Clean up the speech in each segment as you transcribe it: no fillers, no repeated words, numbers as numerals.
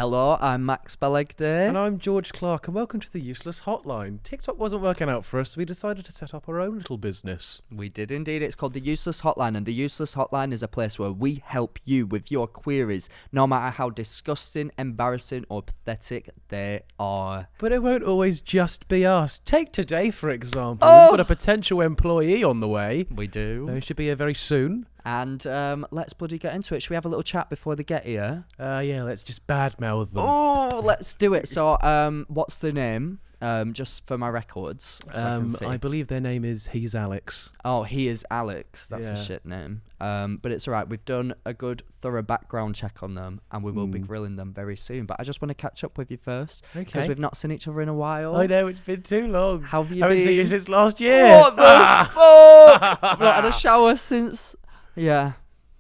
Hello, I'm Max Balegde. And I'm George Clarke, and welcome to the Useless Hotline. TikTok wasn't working out for us, so we decided to set up our own little business. We did indeed. It's called the Useless Hotline, and the Useless Hotline is a place where we help you with your queries, no matter how disgusting, embarrassing, or pathetic they are. But it won't always just be us. Take today, for example. Oh! We've got a potential employee on the way. We do. They should be here very soon. And let's bloody get into it. Should we have a little chat before they get here? Yeah, let's just badmouth them. Oh, let's do it. So, what's the name? Just for my records. So I can see. I believe their name is ImAllexx. Oh, he is Alex. That's a Yeah. shit name. But it's all right. We've done a good, thorough background check on them, and we will be grilling them very soon. But I just want to catch up with you first, because Okay. we've not seen each other in a while. I know, it's been too long. How have you Haven't been? seen you since last year. What the fuck? I've not had a shower since. Yeah.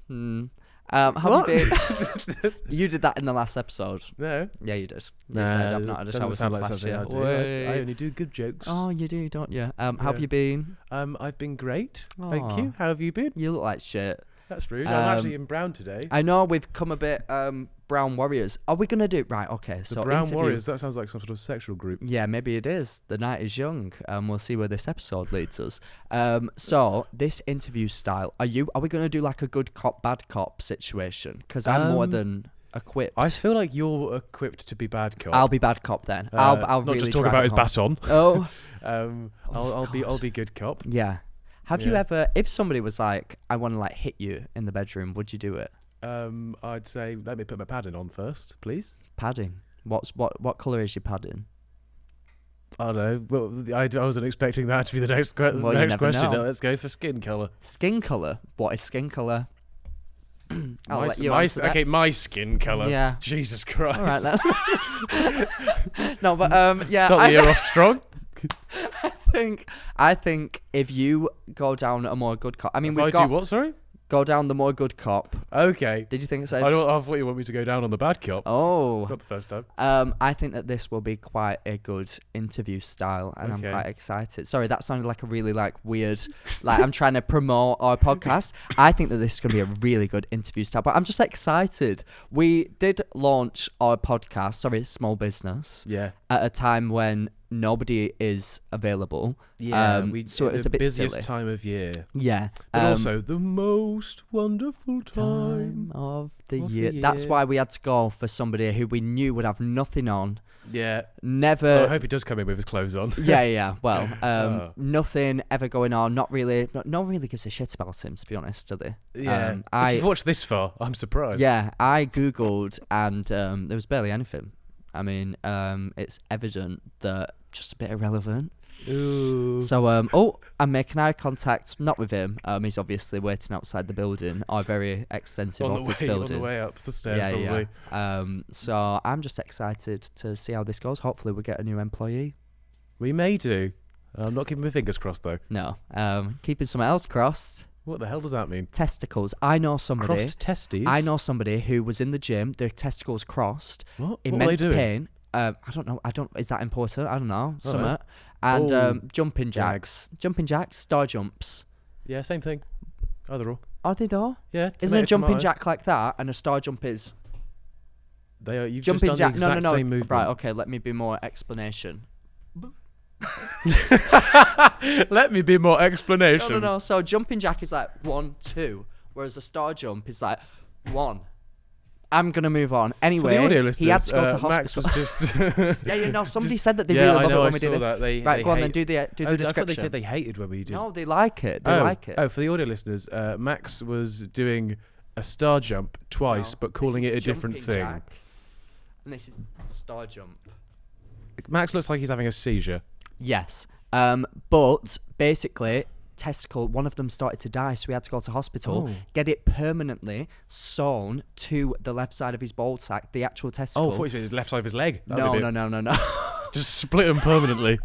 How What? have you been? You did that in the last episode. No. Yeah, you did. You said I've not had a shower since last something year. I do. Wait. I only do good jokes. Oh, you do, don't you? How have you been? I've been great. Thank Aw. you. How have you been? You look like shit. That's rude. I'm actually in brown today. I know we've come a bit Brown Warriors. Are we gonna do right? Okay, The so Brown interview. Warriors, that sounds like some sort of sexual group. Yeah, maybe it is. The night is young. We'll see where this episode leads us. So this interview style, are we gonna do like a good cop, bad cop situation? Because I'm more than equipped. I feel like you're equipped to be bad cop. I'll be bad cop then. I'll not really just talk drive about it his home. baton. Oh, I'll be good cop. yeah. Have you Yeah. ever, if somebody was like, I want to like hit you in the bedroom, would you do it? I'd say let me put my padding on first, please. Padding. What colour is your padding? I don't know. Well, I wasn't expecting that to be the next, Well, you next never question. know. No, let's go for skin colour. Skin colour. What is skin colour? I'll let you answer that. Okay, my skin colour. Yeah. Jesus Christ. All right, that's no, but yeah. Start the year off strong. I think if you go down a more good cop, I mean, If I we've do got what? Sorry. go down the more good cop. Okay. Did you think it's? I thought you want me to go down on the bad cop. Oh. Not the first time. I think that this will be quite a good interview style, and Okay. I'm quite excited. Sorry, that sounded like a really weird, I'm trying to promote our podcast. I think that this is going to be a really good interview style, but I'm just excited. We did launch our podcast, small business, Yeah. at a time when nobody is available. So it's the a bit busiest silly. time of year, Yeah. but also the most wonderful time. of the of the year. That's year. why we had to go for somebody who we knew would have nothing on. Yeah. Never. Well, I hope he does come in with his clothes on. Yeah. Well, Oh. nothing ever going on. Not really. No one really gives a shit about him, to be honest, do they? Yeah. If I you've watched this far, I'm surprised. I googled and there was barely anything. I mean, it's evident that just a bit irrelevant. Ooh. So, I'm making eye contact, not with him. He's obviously waiting outside the building, our very extensive office on building. the way up the stairs, probably. Yeah. So I'm just excited to see how this goes. Hopefully, we get a new employee. We may do. I'm not keeping my fingers crossed though. No, keeping something else crossed. What the hell does that mean? Testicles. I know somebody. Crossed testes. I know somebody who was in the gym. Their testicles crossed. What? Immense What were they doing? pain. I don't know. Is that important? I don't know. I don't Something. know. And Oh, jumping jacks. Jumping jacks. Star jumps. Yeah, same thing. Either or. Are they though? Yeah. Isn't a tomato, jumping tomato. jack like that, and a star jump is They are. You've jumping just jack? done the exact No. same movement. Right. Okay. Let me be more explanation. Let me be more explanation. No. So jumping jack is like 1, 2, whereas a star jump is like 1. I'm gonna move on. For Anyway, the audio listeners, he had to go to Max hospital. was just. Yeah. Somebody said that they Yeah, really I love know, it when I we do saw this. that. They Right, go on hate- then. Do the I thought description. they said they hated when we did. No, they like it. They like it. Oh, for the audio listeners, Max was doing a star jump twice, No, but calling this it a is different jumping thing. jack, and this is star jump. Max looks like he's having a seizure. Yes. But basically, one of them started to die, so we had to go to hospital, Oh. get it permanently sewn to the left side of his ball sack, the actual testicle. Oh, I thought you said his left side of his leg. That'd No. be a bit- No. Just split him permanently.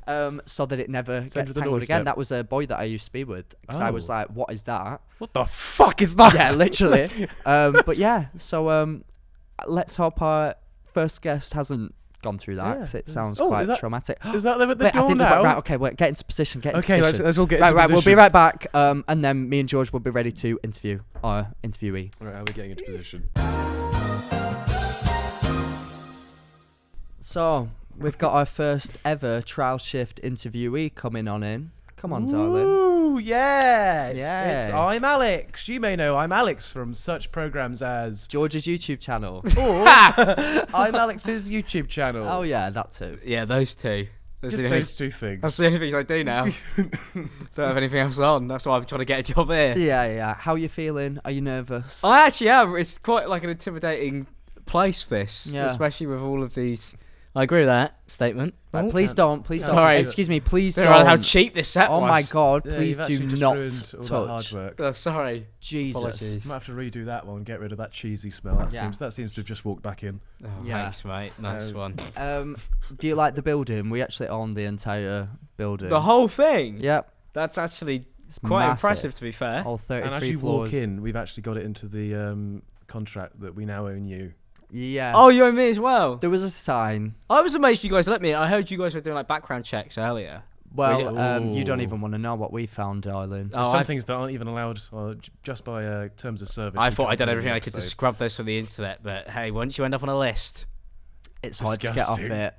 So that it never gets to the tangled naughty again. step. That was a boy that I used to be with, because I was Oh. like, what is that? What the fuck is that? Yeah, literally. But yeah, so let's hope our first guest hasn't gone through that, Yeah. because it sounds Oh, quite is that- traumatic. Is that them at the Wait, I door think now? right, okay, wait, get into position, Okay, let's all get right, into right, we'll be position. right back, and then me and George will be ready to interview our interviewee. Right, how are we getting into position? So, we've got our first ever trial shift interviewee coming on in. Come on, darling. Ooh, yeah. It's Yeah. ImAllexx. You may know ImAllexx from such programs as George's YouTube channel. or ImAllexx's YouTube channel. Oh, yeah, that too. Yeah, those two. That's Just the only- those two things. That's the only things I do now. Don't have anything else on. That's why I'm trying to get a job here. Yeah. How you feeling? Are you nervous? I actually am. It's quite like an intimidating place, this. Yeah. Especially with all of these. I agree with that statement. Right, Oh. please don't. Sorry. Excuse me, please Don't don't. realize how cheap this set Oh was. my God, Yeah, please you've do actually just not ruined all that hard touch. work. Oh, sorry. Jesus. Apologies. I might have to redo that one. Get rid of that cheesy smell. That Yeah. seems to have just walked back in. Oh, Yeah. Thanks, mate. Nice one. Do you like the building? We actually own the entire building. The whole thing? Yep. That's actually It's quite massive. impressive, to be fair. All 33 And as you floors. walk in, we've actually got it into the contract that we now own you. Yeah. Oh, you and me as well. There was a sign. I was amazed you guys let me. I heard you guys were doing like background checks earlier. Well, Really? you don't Ooh. even want to know what we found, darling. Oh, Some I- things that aren't even allowed just by terms of service. I we thought can't I'd done put in everything the I could to episode. scrub those from the internet, but hey, once you end up on a list, It's hard to get off it.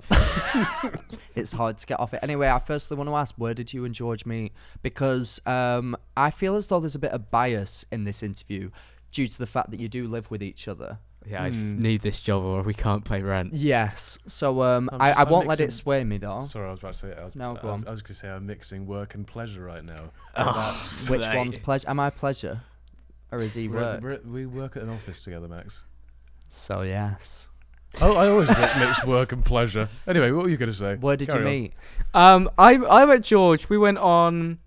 It's hard to get off it. Anyway, I firstly want to ask, where did you and George meet? Because I feel as though there's a bit of bias in this interview due to the fact that you do live with each other. yeah, I need this job or we can't pay rent. Yes. So I I'm won't let it mixing- sway me, though. Sorry, I was about to say it. I was No, go on. I was going to say I'm mixing work and pleasure right now. Which Mate. one's pleasure? Am I pleasure? Or is he work? We work at an office together, Max. So, yes. Oh, I always mix work and pleasure. Anyway, what were you going to say? Where did Carry you on. meet? I met George. We went on.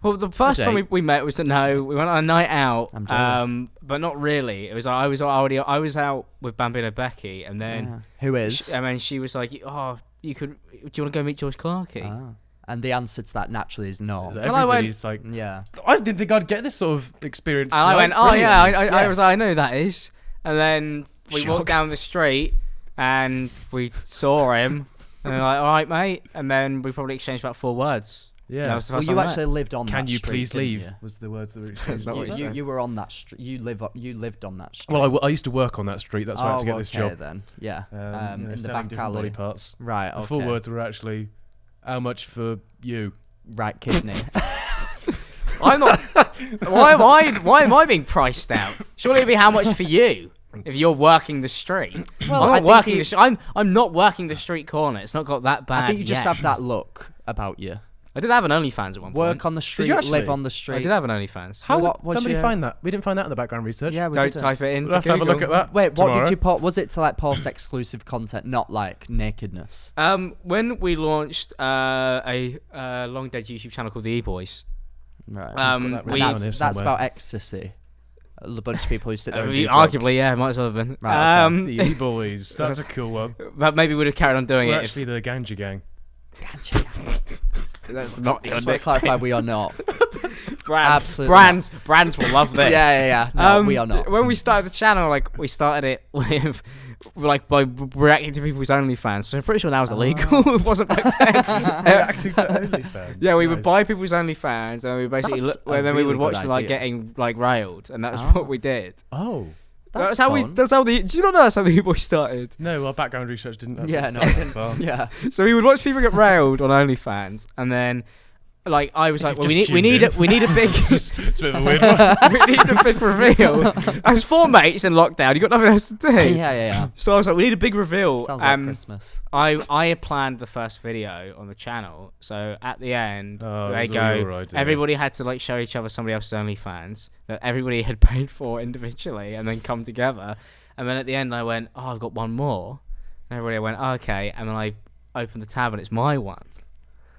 Well, the first time date? we met was we went on a night out. I'm jealous. But not really. It was I was out with Bambino Becky, and then Who is? she was like, "Oh, do you want to go meet George Clarke?" Ah. And the answer to that naturally is no. Well, I went- Everybody's like, Yeah. I didn't think I'd get this sort of experience. And I went, tonight. "Oh yeah, Brilliant. I was Yes. like, I know who that is." And then we Shock. walked down the street, and we saw him, and they're like, "All right, mate." And then we probably exchanged about 4 words. Yeah. That was the Well, first you time we actually lived on Can that you street, please didn't leave? you? Was the words that were That's exchanged. not what he said. You were on that street. You lived on that street. Well, I used to work on that street. That's why I had to get this okay job. then. Yeah. You know, in the selling back different alley. body parts. Right. Okay. The full words were actually, "How much for you?" Right kidney. I'm not. Why am I being priced out? Surely it'd be how much for you if you're working the street. Well, I'm I not think working you- I'm not working the street corner. It's not got that bad. I think you just yet. have that look about you. I did have an OnlyFans at one Work point. on the street. you actually? Live on the I street. did have an OnlyFans. How What did was somebody your- find that? We didn't find that in the background research. Yeah, we Don't did. type it in. We'll have to have a look at that. Wait, what tomorrow. did you put? Was it to like post exclusive content, not like nakedness? When we launched a long dead YouTube channel called the Eboys, Right. got that we written down here That's somewhere. about ecstasy. A bunch of people who sit there and do arguably, drugs. yeah, might as well have been. Right, okay. The E-Boys. That's a cool one. But maybe we'd have carried on doing We're it. actually the Ganja Gang. That's not I just want to clarify, we are not. brands. Absolutely Brands will love this. Yeah. No, we are not. When we started the channel, like we started it with by reacting to people's OnlyFans. So I'm pretty sure that was illegal. It wasn't back then. Reacting to OnlyFans. Yeah, we would Nice. buy people's OnlyFans, and we basically That's a and then we really would watch good them like idea. getting like railed, and that's Oh. what we did. Oh. That's how fun. That's how the. Do you not know that's how the boy started? No, our background research didn't. Yeah, no, start it that didn't. far. Yeah. So we would watch people get railed on OnlyFans, and then like I was like, You've well, just we need a big. It's a bit of a weird one. we need a big reveal. As 4 mates in lockdown, you got nothing else to do. Yeah. So I was like, we need a big reveal. Sounds like Christmas. I had planned the first video on the channel, so at the end Oh, they it was all your go. idea. Everybody had to like show each other somebody else's OnlyFans that everybody had paid for individually, and then come together. And then at the end, I went, "Oh, I've got one more." And everybody went, oh, "Okay." And then I opened the tab, and it's my one.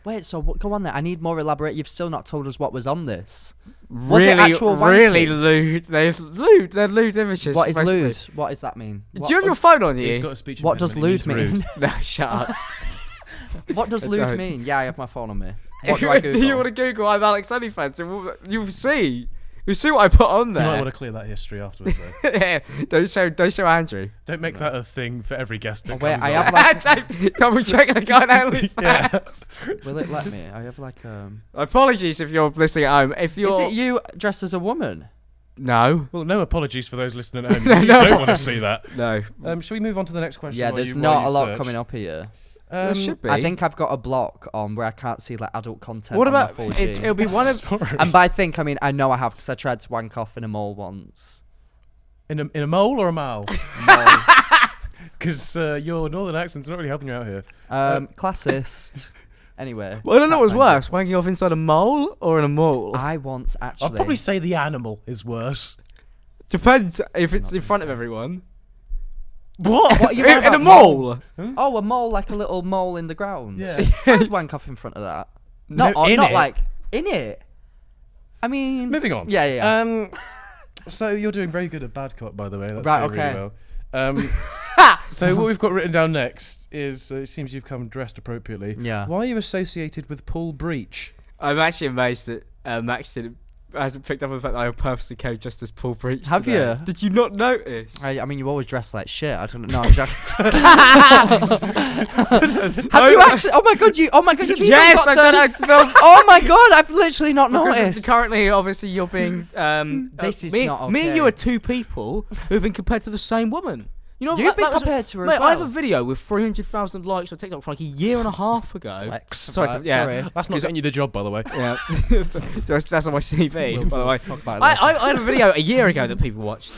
Wait, so go on there. I need more elaborate. You've still not told us what was on this. Was Really, it actual really wanking? lewd. They're lewd images. What is basically. lewd? What does that mean? Do you have your phone on He's you? got a speech What does lewd impediment, mean? he needs No, shut up. What does I lewd don't. mean? Yeah, I have my phone on me. What do I If you Google? want to Google ImAllexx OnlyFans, you'll see. You'll see what I put on You there. might want to clear that history afterwards, though. Yeah, don't show Andrew. Don't make that a thing for every guest that Oh, wait, comes I on. have like. Double check I got OnlyFans. Yeah. Will it let me? I have like Apologies if you're listening at home. If you're Is it you dressed as a woman? No. Well, no apologies for those listening at home. No, You no. don't want to see that. No. Shall we move on to the next question? Yeah, while there's while not you a lot search? coming up here. There should be. I think I've got a block on where I can't see like adult content. What on my about 4G. it'll be one of Sorry. And by think, I mean I know I have because I tried to wank off in a mole once. in a mole or a mole? Because your northern accent's not really helping you out here. Classist. Anyway. Well, I don't know what's can't find worse, wanking off inside a mole or in a mole. it. I once actually. I'll probably say the animal is worse. Depends if it's in front of everyone. What? What are you on In a about? mole. Oh, a mole, like a little mole in the ground. Yeah. I'd wank off in front of that. No, Not in not it. like in it. I mean. Moving on. Yeah. So you're doing very good at bad cop, by the way. That's Right, going okay. really well. So what we've got written down next is it seems you've come dressed appropriately. Yeah. Why are you associated with Paul Breach? I'm actually amazed that Max hasn't picked up on the fact that I purposely came just as Paul Breach. Have today. you? Did you not notice? I mean, you always dress like shit. I don't know. Have you actually? Oh my god, you! Oh my god, you've Yes, even I've got the. Oh my god, I've literally not Because noticed. currently, obviously, you're being. This is me, not Me and okay. you are two people who've been compared to the same woman. You know, You've been that was- compared to her Mate, as I have a well. video with 300,000 likes on TikTok from like a year and a half ago. Flex. Sorry, Right, yeah. sorry. That's not getting you the job, by the way. Yeah, that's on my CV. We'll by the way, talk about it later. I had a video a year ago that people watched.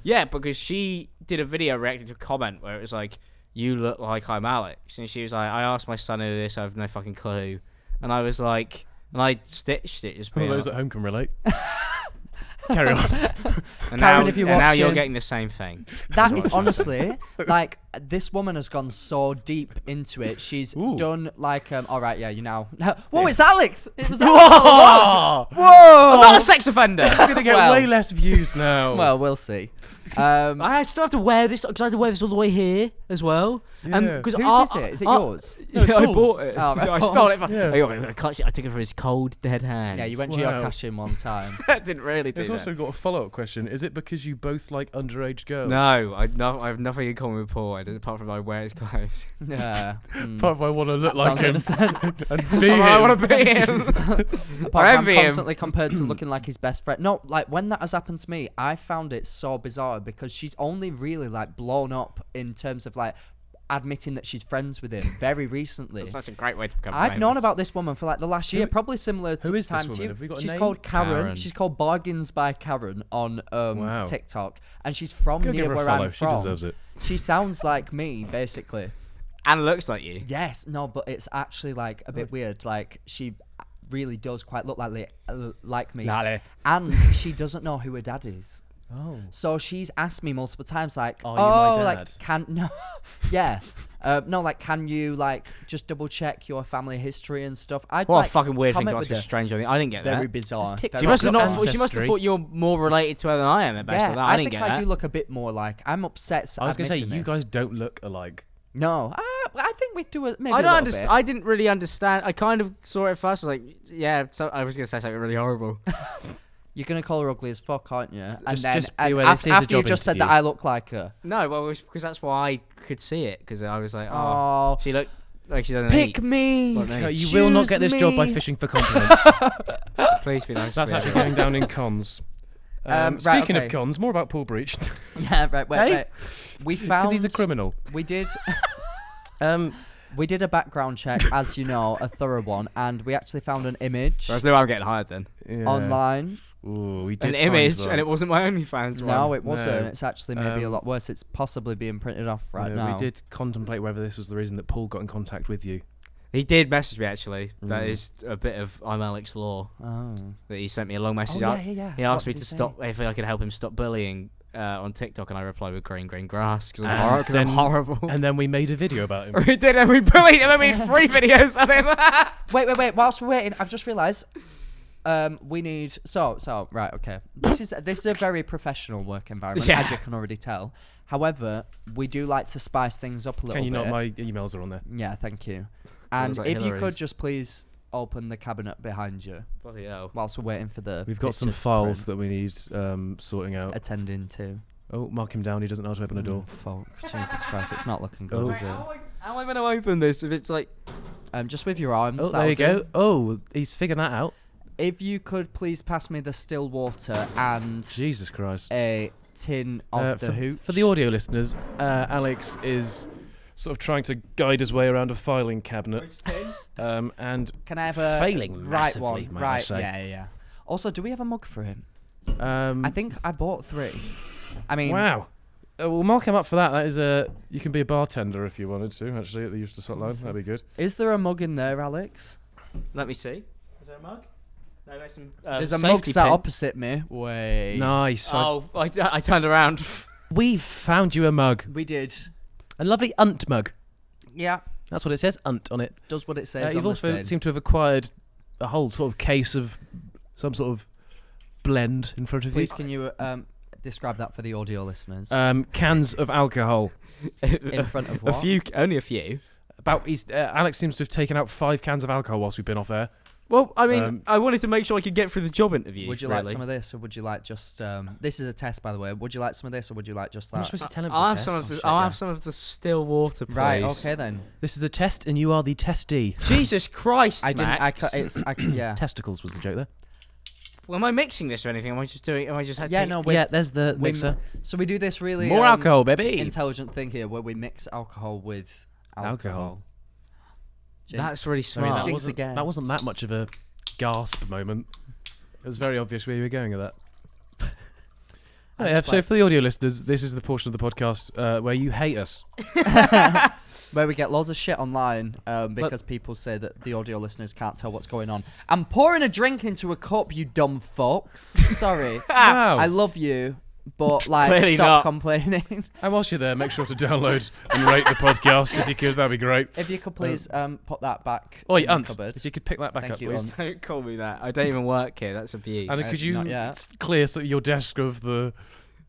Yeah, because she did a video reacting to a comment where it was like, "You look like ImAllexx," and she was like, "I asked my son who this, I have no fucking clue," and I was like, and I stitched it just All being those like, at home can relate. Carry on. and Karen, now, if you're and now you're watching- getting the same thing. That is honestly like this woman has gone so deep into it. She's Ooh. done like all right, yeah, you know. Whoa, it's Alex. It was Alex. Whoa! Whoa. I'm not a sex offender. I'm gonna get Well. way less views now. Well, we'll see. I still have to wear this because I have to wear this all the way here as well. And Yeah. because Whose is it? Is it yours? No, it's I Paul's. bought it. Oh, right, I stole it. Paul's. Yeah. I took it from his cold, dead hands. Yeah, you went Wow. geocaching one time. I didn't really do It's that. also got a follow-up question. Is it because you both like underage girls? No, I have nothing in common with Paul. Apart from I wear his clothes. Yeah. Apart from I want to look That like sounds him innocent. and be him. I want to be him. Apart I from envy him. constantly compared to looking like his best friend. No, like when that has happened to me, I found it so bizarre because she's only really like blown up in terms of like admitting that she's friends with him very recently. That's such a great way to become I've famous. known about this woman for like the last year, Who- probably similar to who is this time to woman? you. Have we got a She's name? called Karen. Karen. She's called Bargains by Karen on Wow. TikTok, and she's from Go give near her a where follow. I'm She from. deserves it. She sounds like me, basically. and looks like you. Yes, no, but it's actually like a bit weird. Like she really does quite look like me, Lale. and she doesn't know who her dad is. Oh. So she's asked me multiple times, like, Are you my like, dad?" can no, yeah, no, like, can you like just double check your family history and stuff? I'd What like, a fucking weird thing to comment ask with a her. stranger. I didn't get Very that. bizarre. TikTok. She Very must have bizarre. not. She must have Ancestry. thought you're more related to her than I am. At best, Yeah, of that. I didn't think get I that. do look a bit more like I'm upset. I was going to say, admitting you this. guys don't look alike. No, I think we do maybe I a don't little understand. bit. I didn't really understand. I kind of saw it at first. I was like, yeah. So I was gonna say something really horrible. You're gonna call her ugly as fuck, aren't you? And Just- then just and beware, this is a after you job just said that interview. I look like her. No, well, it was because that's why I could see it. Because I was like, oh, Oh, she looked like she doesn't pick eat. me. Like me. You will not get this job by me. fishing for compliments. Please be nice. That's to me. actually going down in cons. Right, Speaking okay. of cons, more about Paul Breach. Yeah, right. Wait, Hey? wait. We Because found. he's a criminal. We did. Um, We did a background check, as you know, a thorough one, and we actually found an image That's why I'm getting hired then. yeah. online. Ooh, we did An find image, that. and it wasn't my OnlyFans one. No, it wasn't. No. It's actually maybe a Um, lot worse. It's possibly being printed off right now. We did contemplate whether this was the reason that Paul got in contact with you. He did message me actually. That Mm. is a bit of ImAllexx law. Oh. That he sent me a long message. Oh, yeah. He asked What me did to he say? stop if I could help him stop bullying on TikTok, and I replied with green grass because And I'm then- horrible. And then we made a video about him. We did, and we bullied him. I made 3 videos of him. Wait. Whilst we're waiting, I've just realised. We need right. Okay. This is a very professional work environment, Yeah. as you can already tell. However, we do like to spice things up a little Can you bit. not? My emails are on there. Yeah, thank you. And like if you Hillary's. could just please open the cabinet behind you Bloody hell. whilst we're waiting for the. We've got some picture to files print. that we need sorting out. Attending to. Oh, mark him down. He doesn't know how to open a door. Fuck, Jesus Christ, it's not looking good, Oh. is it? How am I going to open this if it's like... Just with your arms. Oh, there you that'll go. Oh, he's figured that out. if you could please pass me the still water and Jesus Christ. a tin of the hooch. For the audio listeners, Alex is sort of trying to guide his way around a filing cabinet. And Can I have a failing right massively, one? might I Right, say. yeah. Also, do we have a mug for him? I I think I bought 3. I mean, wow. Well, mark him up for that. That is you can be a bartender if you wanted to, actually, at the Useless Hotline. That'd be good. is there a mug in there, Alex? Let me see. Is there a mug? No, there's some. There's a mug sat opposite me. Wait. Nice. Oh, I turned around. We've found you a mug. We did. A lovely unt mug. Yeah. That's what it says, unt on it. Does what it says You've on the also tin. seemed to have acquired a whole sort of case of some sort of blend in front of Please, can you describe that for the audio listeners? you. Cans of alcohol. in front of what? Only a few. Alex seems to have taken out 5 cans of alcohol whilst we've been off air. Well, I mean, I wanted to make sure I could get through the job interview. Would you like some of this, or would you like just? This is a test, by the way. Would you like some of this, or would you like just I'm not that? supposed to tell him I'll have it's a some test. of the. shit, I'll yeah. have some of the still water, please. Right. Okay then. This is a test, and you are the testee. Jesus Christ, I didn't. Max. Yeah. Testicles was the joke there. Well, am I mixing this or anything? Am I just doing? Am I just? Yeah. No. Yeah, there's the we- mixer. So we do this really More alcohol, baby. intelligent thing here, where we mix alcohol with alcohol. Jinx. That's really I mean, smart. that Jinx wasn't, again. that wasn't that much of a gasp moment. It was very obvious where you were going with that. just So like for the audio listeners, this is the portion of the podcast where you hate us. Where we get loads of shit online because people say that the audio listeners can't tell what's going on. I'm pouring a drink into a cup, you dumb fucks. Sorry. Wow. I love you, but Clearly stop not. complaining. And whilst you're there, make sure to download and rate the podcast if you could. That'd be great. If you could please put that back Oi, in the Unt, cupboard. if you could pick that back Thank up, you, please. Unt. Don't call me that. I don't even work here. That's abuse. And could you not yet. clear your desk of the...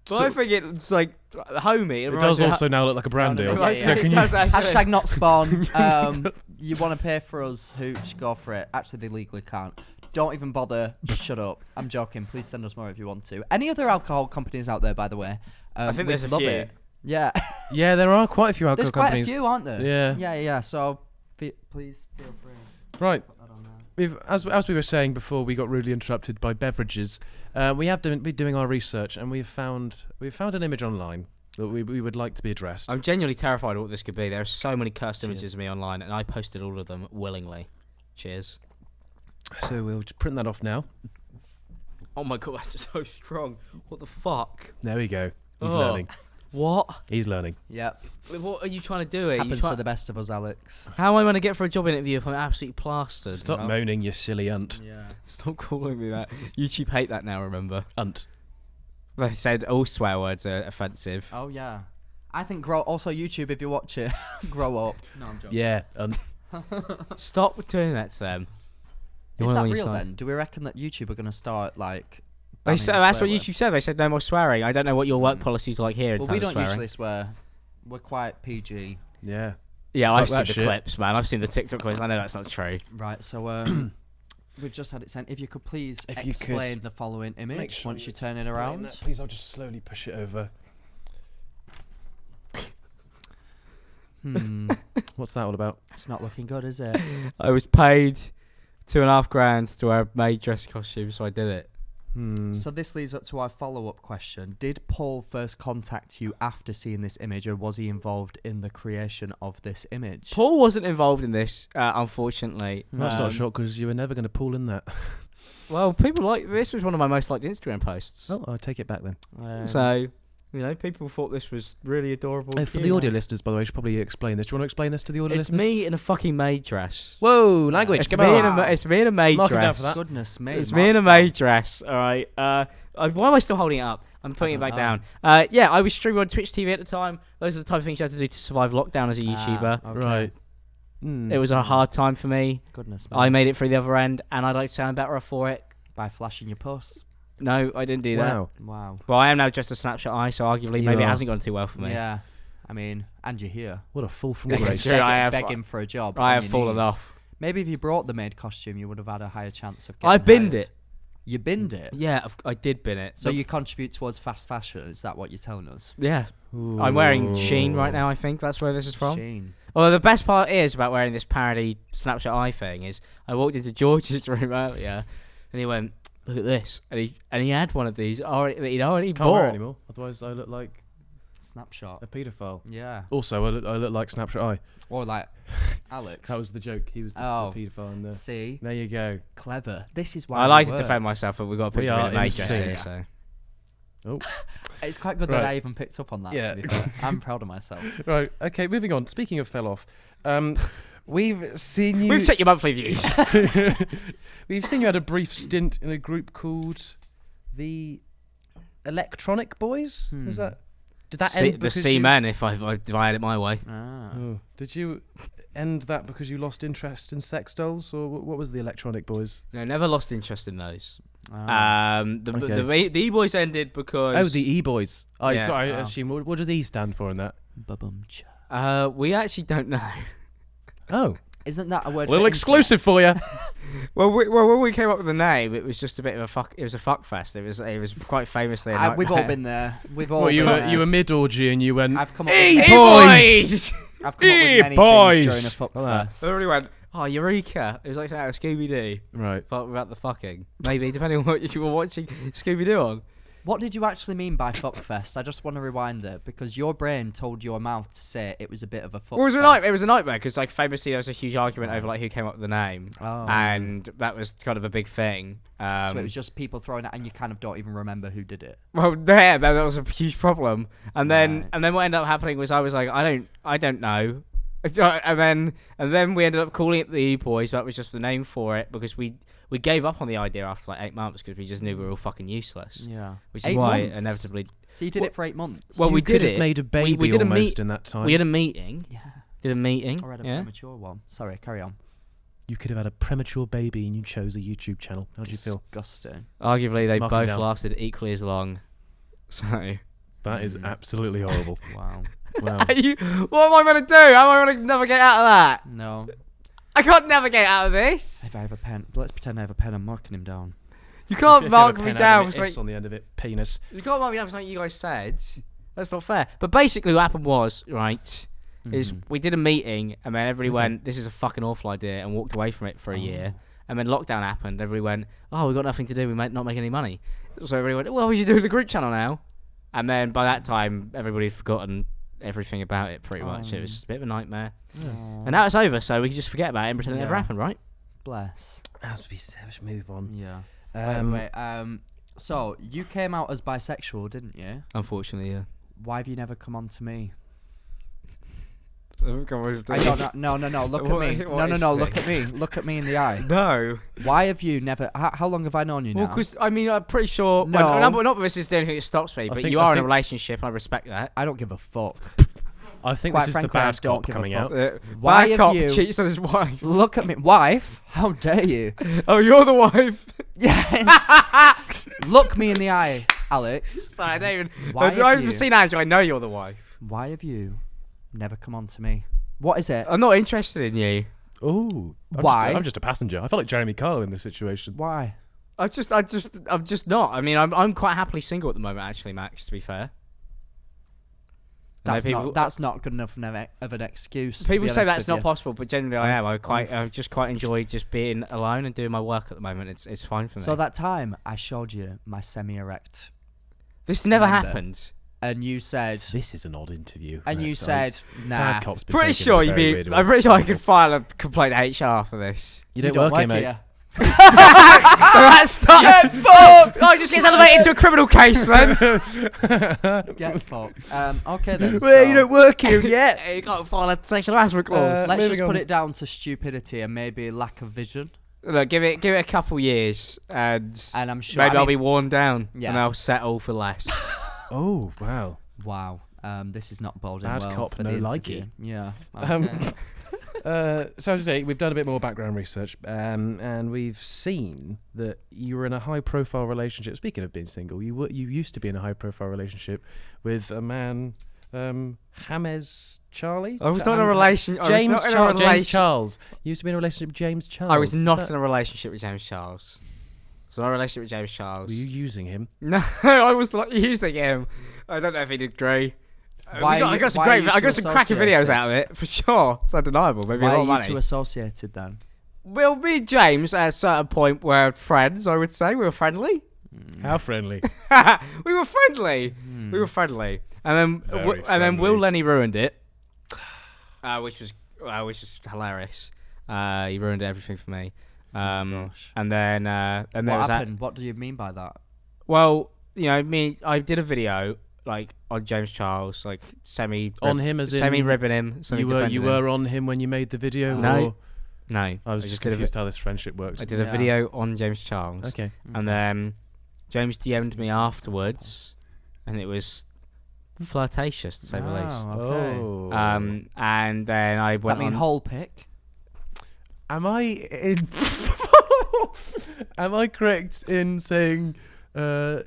Well, I think it's like homey. It does also now look like a brand No, no, deal. no, It yeah, So can does you... actually. Hashtag not spawn. You want to pay for us, Hooch? Go for it. Actually, they legally can't. Don't even bother. Just shut up. I'm joking. Please send us more if you want to. Any other alcohol companies out there, by the way? I think we'd there's a love few. it. Yeah. Yeah, there are quite a few alcohol There's quite companies. a few, aren't there? Yeah. Yeah. So please feel free. Right. Put that on there. As we were saying before, we got rudely interrupted by beverages. We have been doing our research, and we've found an image online that we would like to be addressed. I'm genuinely terrified of what this could be. There are so many cursed Cheers. images of me online, and I posted all of them willingly. Cheers. So we'll just print that off now. Oh my god, that's just so strong. What the fuck? There we go. He's Oh. learning. What? He's learning. Yep. What are you trying to do? Are you Happens to the best of us, Alex. How am I going to get for a job interview if I'm absolutely plastered? Stop No. moaning, you silly unt. Yeah. Stop calling me that. YouTube hate that now, remember? Unt. They said all swear words are offensive. Oh yeah. I think also YouTube if you watch it, grow up. No, I'm joking. Yeah, unt. Stop doing that to them. You Is wanna that know when real you then? Do we reckon that YouTube are going to start like? They banning said, the that's swear what word? YouTube said. They said no more swearing. I don't know what your work policy's like here in Well, terms we of don't swearing. usually swear. We're quite PG. Yeah. Yeah, Fuck I've seen that the shit. clips, man. I've seen the TikTok clips. I know that's not true. Right. So we've just had it sent. If you could please If you could explain the following image once you turn it around. Please, I'll just slowly push it over. What's that all about? It's not looking good, is it? I was paid $2,500 to wear a maid dress costume, so I did it. So this leads up to our follow-up question. Did Paul first contact you after seeing this image, or was he involved in the creation of this image? Paul wasn't involved in this, unfortunately. That's not a shock because you were never going to pull in that. Well, people like this was one of my most liked Instagram posts. Oh, I'll take it back then. So, people thought this was really adorable. For the audio listeners, by the way, I should probably explain this. Do you want to explain this to the audio It's listeners? me in a fucking maid dress. Whoa, language, It's come me, on. it's me in a maid Mark it dress. down for that. Goodness me. It's me in a maid dress. All right. Why am I still holding it up? I'm putting it don't back know. down. Yeah, I was streaming on Twitch TV at the time. Those are the type of things you have to do to survive lockdown as a YouTuber. Okay. Right. It was a hard time for me. Goodness me. I made it through the other end, and I'd like to say I'm better off for it. By flashing your puss. No, I didn't do that. Wow. Wow. Well, I am now just a Snapshoteye, so arguably maybe it are. hasn't gone too well for me. Yeah. I mean, and you're here. What a full from Begging, grace. True, I have- begging for a job. I on have your fallen knees. off. Maybe if you brought the maid costume, you would have had a higher chance of getting I binned hired. it. You binned it? Yeah, I did bin it. So you contribute towards fast fashion? Is that what you're telling us? Yeah. I'm wearing Sheen right now, I think. That's where this is from. Sheen. Well, the best part is about wearing this parody Snapshoteye thing is I walked into George's room earlier and he went, "Look at this," and he had one of these already that he'd already Can't wear it bought. anymore. Otherwise, I look like Snapshot. a paedophile. Yeah. Also, I look like Snapshoteye. Or like Alex. That was the joke. He was the paedophile. And See? there you go. Clever. This is why I like we to work. defend myself, but we've got a We picture are of May insane. dressing, Yeah. so. Oh, It's quite good Right. that I even picked up on that, Yeah. to be fair. I'm proud of myself. right. Okay, moving on. Speaking of fell off, we've seen you. We've checked your monthly views. We've seen you had a brief stint in a group called the Electronic Boys. Is that? Did that end The because C-Men, if I had it my way. Ah. Did you end that because you lost interest in sex dolls, or what was the Electronic Boys? No, never lost interest in those. Ah. The Eboys ended because... Oh, the Eboys. Yeah. Sorry, I Oh. assume. What does E stand for in that? Ba-bum-cha. we actually don't know. Oh, Isn't that a word a little for exclusive for you. Well, when we came up with the name, it was just a bit of a fuck. It was a fuck fest. It was quite famously. We've all been there. We've all Well, you been were there. you were mid orgy and you went. I've come up Hey, with boys! I've come up with many Boys! things during a fuck Like that. fest. Everybody went, "Oh, Eureka!" It was like out of Scooby Doo, Right. but without the fucking. Maybe depending on what you were watching Scooby Doo on. What did you actually mean by fuckfest? I just want to rewind it because your brain told your mouth to say it was a bit of a fuckfest. Well, it was a nightmare because like famously there was a huge argument over like who came up with the name, Oh. and that was kind of a big thing. So it was just people throwing it, and you kind of don't even remember who did it. Well, that was a huge problem, and then Right. what ended up happening was I was like, I don't know, and then we ended up calling it the Eboys. That was just the name for it because we gave up on the idea after like 8 months because we just knew we were all fucking useless. Yeah. Which is 8 why months? inevitably. So you did it for 8 months. Well, You we could did have it. made a baby we did a almost meet- in that time. We had a meeting. Yeah. Did a meeting. Or had a Yeah. premature one. Sorry, carry on. You could have had a premature baby and you chose a YouTube channel. How do you feel? Disgusting. Arguably, they Mark 'em both down. lasted equally as long. So. That is absolutely horrible. Wow. Wow. What am I going to do? How am I going to navigate out of that? No. I can't navigate out of this. If I have a pen, let's pretend I have a pen. I'm marking him down. You can't If you have mark a me pen, down add for an S something. on the end of it. Penis. You can't mark me down for something you guys said. That's not fair. But basically, what happened was, right, is we did a meeting and then everybody went, "This is a fucking awful idea," and walked away from it for a year. And then lockdown happened. Everybody went, "Oh, we've got nothing to do. We might not make any money." So everybody went, "Well, we should do the group channel now." And then by that time, everybody had forgotten everything about it pretty much. It was just a bit of a nightmare. Oh, And now it's over, so we can just forget about it and pretend it never Yeah. happened, right? bless. Has to be savage. Move on. Yeah. Um, So you came out as bisexual, didn't you? Unfortunately, yeah. Why have you never come on to me? I I don't know. No. Look at me. What is No. Look fake? at me. Look at me in the eye. No. Why have you never? How long have I known you now? Well, because I mean, I'm pretty sure. No. Well, not that this is the only thing that stops me, but think- you I are in a think- relationship, and I respect that. I don't give a fuck. I think Quite this is frankly, the I bad don't cop give a coming fuck. out. Why Bad have cop you- cheats on his wife. Look at me, wife. How dare you? Oh, you're the wife. Yeah. Look me in the eye, Alex. Sorry, I don't even. Why I've have you- seen Andrew. I know you're the wife. Why have you never come on to me? What is it? I'm not interested in you. Ooh. Why? I'm just a passenger. I felt like Jeremy Kyle in this situation. Why? I'm just not. I mean, I'm quite happily single at the moment, actually, Max. To be fair. I know That's not good enough of an excuse. to People be say honest that's with not you. possible, but generally I am. I just quite enjoy just being alone and doing my work at the moment. It's fine for me. So that time I showed you my semi-erect, this never remember. happened. and you said, This is an odd interview. and you Right, said, nah. Bad cop's been Pretty taken sure in a you'd very be. weird way. I'm pretty sure I could file a complaint to HR for this. You don't don't work here, work mate. here. That's not. Fuck! Oh, it just gets elevated into a criminal case then. Get fucked. Okay then. Well, you so don't work here yet. You can't file a sexual harassment clause. let's moving just put on. it down to stupidity and maybe lack of vision. Look, give it a couple years, and And I'm sure. maybe I I'll mean- be worn down, Yeah. and I'll settle for less. Oh, wow. Wow. This is not boding Bad well cop, for no the likey. interview. Yeah. Um, Okay. So today we've done a bit more background research, and we've seen that you were in a high-profile relationship. Speaking of being single, you used to be in a high-profile relationship with a man, James Charlie. I was not in a relation. James Charles. You used to be in a relationship with James Charles. I was Is not that- in a relationship with James Charles. I was not in a relationship with James Charles. Were you using him? No, I was not using him. I don't know if he did great. Why I are got some you I got two some cracking videos associated? out of it for sure. It's undeniable. Maybe Why a lot are of you money. two associated then? Well, me and James at a certain point were friends. I would say we were friendly. How friendly? We were friendly. We were friendly, and then Will Lenny ruined it, which was hilarious. He ruined everything for me. Gosh. And then there What was happened? What do you mean by that? Well, I did a video like on James Charles, like On him as in semi-ribbing him. You were on him when you made the video? No. Or? No, I was just confused how this friendship works. I did a video on James Charles. Okay. And then James DM'd me afterwards, and it was flirtatious to say the least. Okay. Oh. And then I went That mean on. whole pick? Am I correct in saying an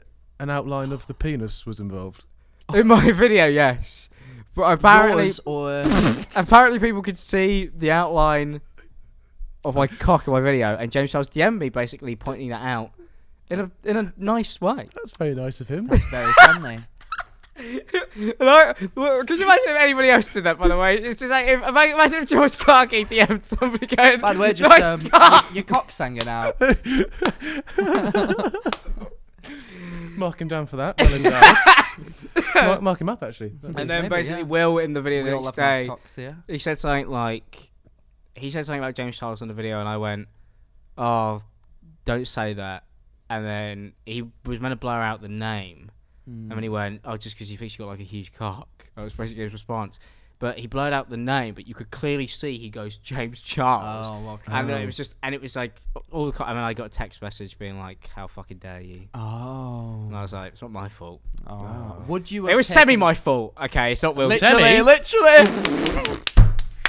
outline of the penis was involved? In my video, yes. But apparently, Yours or apparently people could see the outline of my cock in my video, and James Charles DM'd me basically pointing that out in a nice way. That's very nice of him. that's very friendly. Could you imagine if anybody else did that? By the way, it's just like imagine if George Clarke DM'd somebody going. By the way, just nice cock. your cock's hanging out. Mark him down for that. Well endowed. Mark him up, actually. And then Maybe, basically, yeah. Will in the video We the all next have nice day, cocks here. he said something about James Charles in the video, and I went, "Oh, don't say that." And then he was meant to blur out the name, and then he went, "Oh, just because he thinks you got like a huge cock." That was basically his response. But he blurred out the name, but you could clearly see he goes James Charles. Oh, okay. And then it was like all the. I got a text message being like, "How fucking dare you?" Oh. And I was like, "It's not my fault." Oh. Would you? It was semi my fault. Okay, it's not Will's. Literally.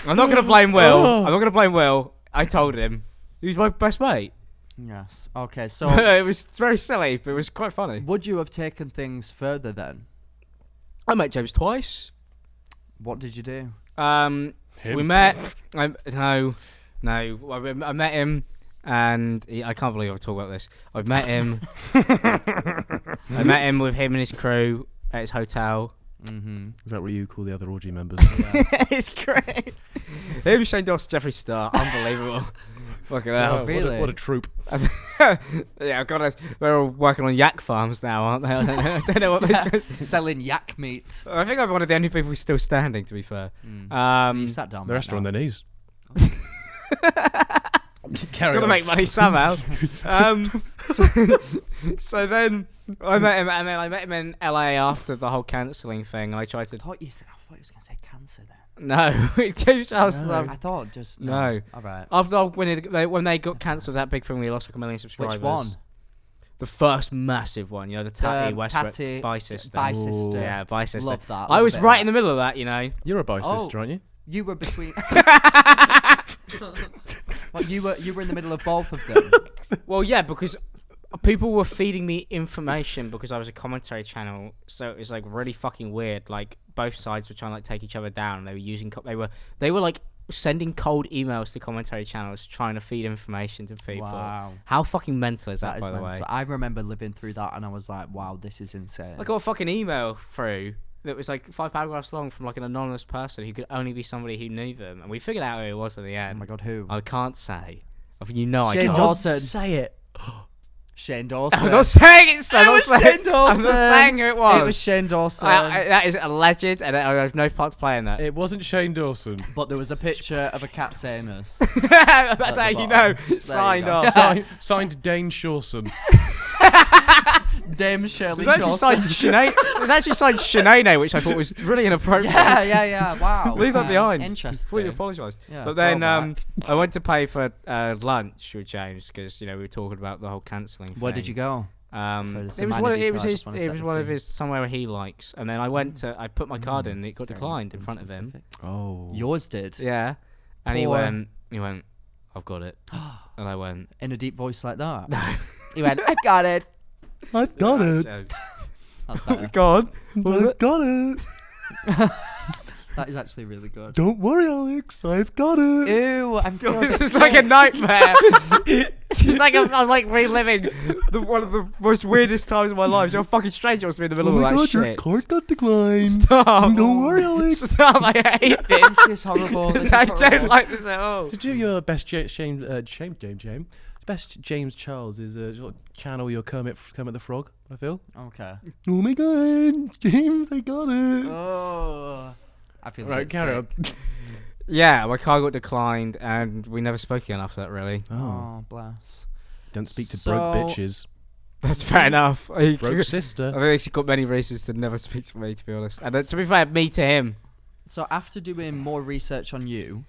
I'm not gonna blame Will. I'm not gonna blame Will. I told him he was my best mate. Yes. Okay. So, It was very silly, but it was quite funny. would you have taken things further then? I met James twice. What did you do? We met. I met him, and I can't believe I talk about this. I met him. I met him with him and his crew at his hotel. Mm-hmm. Is that what you call the other orgy members? It's great. Him, Shane Doss, Jeffree Star, unbelievable. Fucking hell. Oh, Really? What a troop. Yeah, God, they're all working on yak farms now, aren't they? I don't know what those guys. Selling yak meat. I think I'm one of the only people who's still standing, to be fair. You sat down. The rest are on now. their knees. Gotta make money somehow. So then I met him, and then I met him in LA after the whole cancelling thing, and I tried to. I thought you were going to say cancer then. No, James Charles. I thought just No. All right. After when they got cancelled, that big thing, we lost like 1 million subscribers. Which one? The first massive one, the Tati Westbrook Tati Bi Sister. Bi Sister. Yeah, Bi Sister. Love that. I Love was a bit right of in the middle of that, You're a bi sister, Oh. aren't you? You were between. What, you were in the middle of both of them. Well, yeah, because people were feeding me information because I was a commentary channel, so it was like really fucking weird. Like both sides were trying to like take each other down. They were using they were like sending cold emails to commentary channels trying to feed information to people. Wow. How fucking mental is that, That is by the way? mental. I remember living through that, and I was like, "Wow, this is insane." I got a fucking email through that was like 5 paragraphs long from like an anonymous person who could only be somebody who knew them, and we figured out who it was in the Oh end. my god, who? I can't say. You know I Shane can't. Dawson. Say it. Shane Dawson. I'm not saying it's. I'm It not was saying- Shane Dawson. I'm not saying who it was. It was Shane Dawson. That is alleged, and I have no part to play in that. It wasn't Shane Dawson. But there was a picture of a cat saying us. That's how the you bottom. know. you Signed go. off. Signed Dane Shawson. Dame It Shirley was actually signed Shawson. Sinead. It was actually signed Sinead, which I thought was really inappropriate. Yeah. Wow. Leave that behind. Interesting. Completely apologised. Yeah, But then throwback. I went to pay for lunch with James because we were talking about the whole cancelling thing. Where did you go? Sorry, there's It some was minor one. It detail was I his. just wanna it set was the one of scene. his somewhere where he likes, and then I went to. I put my card in, and it got Very declined in front of him. specific. Oh. Yours did. Yeah, and he Poor- went. I've got it, and I went. In a deep voice like that. No, He went, I've got it. I've got it. That's better. God, what was it? Got it. That is actually really good. Don't worry, Alex. I've got it. Ew, I'm feeling This is like a nightmare. It's like I'm like reliving one of the most weirdest times of my life. You're a fucking stranger wants to be in the middle of that your shit. card got declined. Stop. Don't worry, Alex. Stop. I hate this. This is horrible. This is I horrible. don't like this at all. To do your best James. Best James Charles is sort of channel your Kermit the Frog, I feel. Okay. Oh my god, James, I got it. Oh. I feel Right, carry on. Yeah, my car got declined, and we never spoke again after that. Really. Oh, bless. Don't speak to So- broke bitches. That's fair enough. I Broke sister. think he's got many reasons to never speak to me, to be honest. And to be fair, me to him. So after doing more research on you,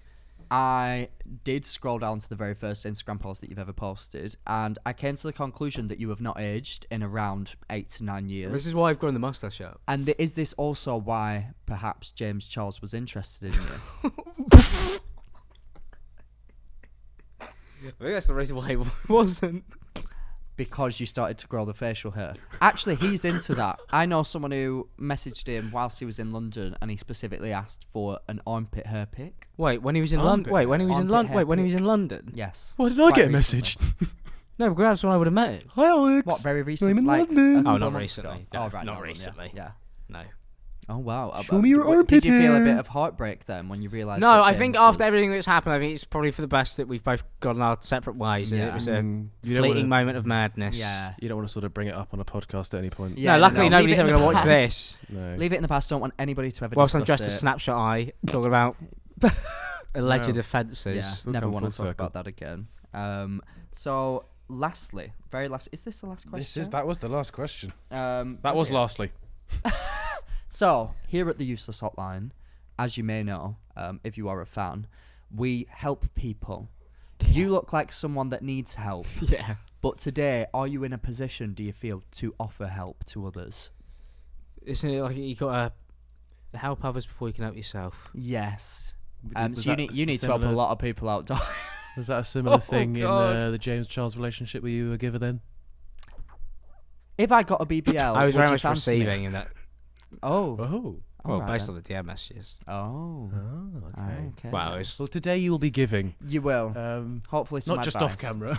I did scroll down to the very first Instagram post that you've ever posted, and I came to the conclusion that you have not aged in around 8 to 9 years. This is why I've grown the mustache out. And is this also why perhaps James Charles was interested in you? I think that's the reason why he wasn't. Because you started to grow the facial hair. Actually, he's into that. I know someone who messaged him whilst he was in London, and he specifically asked for an armpit hair pic. Wait, when he was in London? Wait, when he was in Armpit London? hair Wait, when he pic. was in London? Yes. Why did I Quite get a recently. message? No, because that's when I would have met him. Hi, Alex. What, very recently? I'm in like London. a couple Oh, not months ago? recently. No, Oh, right, not no, recently. Yeah. No. Oh, wow. Show me your armpit Did you feel a hair. bit of heartbreak then when you realised No, that I James think after was- everything that's happened, I think it's probably for the best that we've both gone our separate ways. And Yeah. it was a You don't fleeting wanna- moment of madness. Yeah. You don't want to sort of bring it up on a podcast at any point. Yeah, no, luckily leave nobody's it ever in going the to watch past. this. No. Leave it in the past. Don't want anybody to ever Whilst I'm discuss dressed as it. Snapshoteye, talking about alleged Wow. offences. Yeah, Still never come want to full talk circle. about that again. So, lastly, very last, is this the last question? That was the last question. That That was lastly. So, here at the Useless Hotline, as you may know, if you are a fan, we help people. You look like someone that needs help. Yeah. But today, are you in a position, do you feel, to offer help to others? Isn't it like you got to help others before you can help yourself? Yes. Was So you that need to help a similar- lot of people out. Don't Was that a similar Oh, thing in God. the James Charles relationship where you were giver then? If I got a BBL, I was would very you much fancy me? receiving in that. Oh. Oh. Well, Alright based then. on the DM messages. Oh. okay. Okay. Wow, it's Well, today you will be giving. You will. Hopefully some Not just advice. off camera.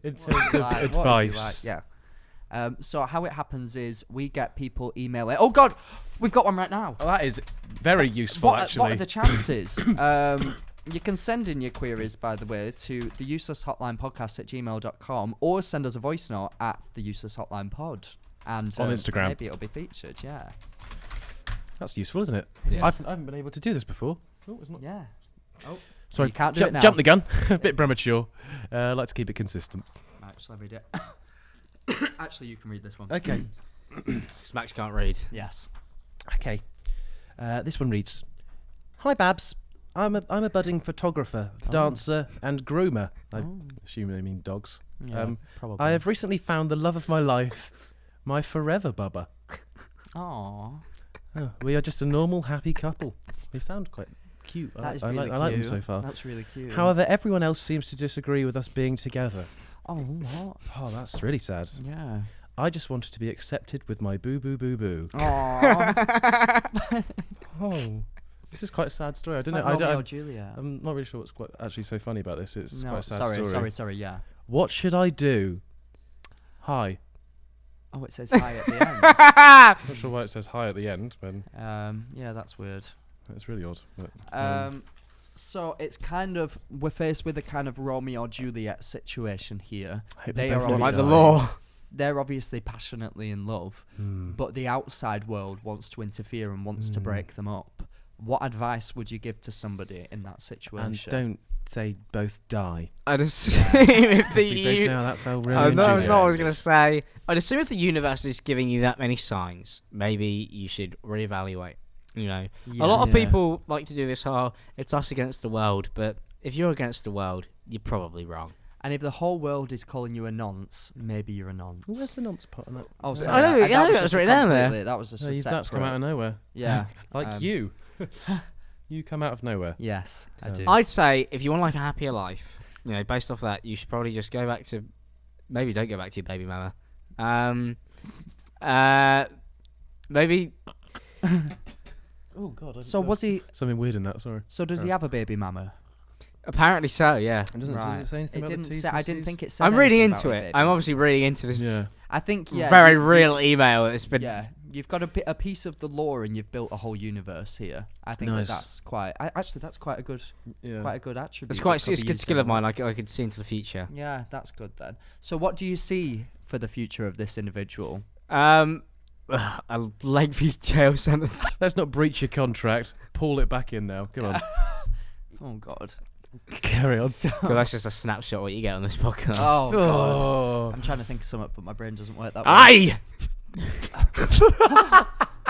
In terms of Like, what is he advice. like? Yeah. So how it happens is we get people emailing. Oh God, we've got one right now. Oh, that is very useful, What actually. are the chances? You can send in your queries, by the way, to the theuselesshotlinepodcast@gmail.com or send us a voice note at the Useless Hotline Pod. And On Instagram. maybe it'll be featured. Yeah. That's useful, isn't it? Yes. I haven't been able to do this before. Oh, it's not. Yeah. Oh, Sorry, you can't do it now. jump the gun. A bit premature. I like to keep it consistent. Right, shall I read it? Actually, you can read this one. Okay. Max can't read. Yes. Okay. This one reads, "Hi Babs, I'm a budding photographer, dancer, and groomer. I assume they mean dogs. Yeah, probably. I have recently found the love of my life, my forever bubba. Aww. Oh, we are just a normal, happy couple. They sound quite cute. That is I really like, I like them cute. so far. That's really cute. However, everyone else seems to disagree with us being together. Oh, what? Oh, that's really sad. Yeah. I just wanted to be accepted with my boo boo boo boo. Aww. Oh, this is quite a sad story. I It's don't like know. Romeo and Juliet. I'm not really sure what's quite actually so funny about this. It's No, quite a sad story. yeah. What should I do? Hi. Oh, it says hi at the end. Not sure why it says hi at the end, but Yeah, that's weird. it's really odd. But, So it's kind of, we're faced with a kind of Romeo Juliet situation here. I hope they both are don't Like the die. law. They're obviously passionately in love, but the outside world wants to interfere and wants to break them up. What advice would you give to somebody in that And situation? don't say both die. I'd assume if the We both know that's how really I was not Juliet what I was ended. going to say. I'd assume if the universe is giving you that many signs, maybe you should reevaluate. You know, a lot of Yes. people like to do this whole, it's us against the world, but if you're against the world, you're probably wrong. And if the whole world is calling you a nonce, maybe you're a nonce. Where's the nonce part on that? Oh, I sorry. know, that yeah, was that's just a written down there. completely- That was just a That's come separate- out of nowhere. Yeah. Like you. You come out of nowhere. Yes, I do. I'd say if you want like a happier life, you know, based off that, you should probably just go back to, maybe don't go back to your baby mama. Maybe Oh God! So was he? Something weird in that. Sorry. So does he have a baby mama? Apparently so, yeah. Does it say anything It about didn't the T's say. and I didn't C's? think it said. I'm reading anything into about it. baby I'm mama. obviously reading into this Yeah. I think very real email that's been. Yeah, you've got a piece of the lore, and you've built a whole universe here. I think Nice. that's quite. Actually, that's quite a good attribute. It's that could it's be a good used skill in of a mine. lot. I could see into the future. Yeah, that's good then. So, what do you see for the future of this individual? A lengthy jail sentence. Let's not breach your contract. Pull it back in now. Come on. Oh God. Carry on. Well, that's just a snapshot of what you get on this podcast. Oh God. Oh. I'm trying to think of something, but my brain doesn't work that way. Aye!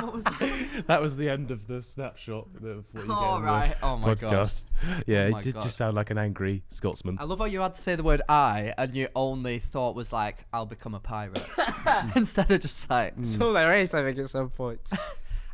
What was that? That was the end of the snapshot of what you get Oh on right. Oh the my God. podcast. Yeah, Oh it my did God. just sound like an angry Scotsman. I love how you had to say the word "I" and your only thought was like, "I'll become a pirate," instead of just like. That's all there is, I think, at some point.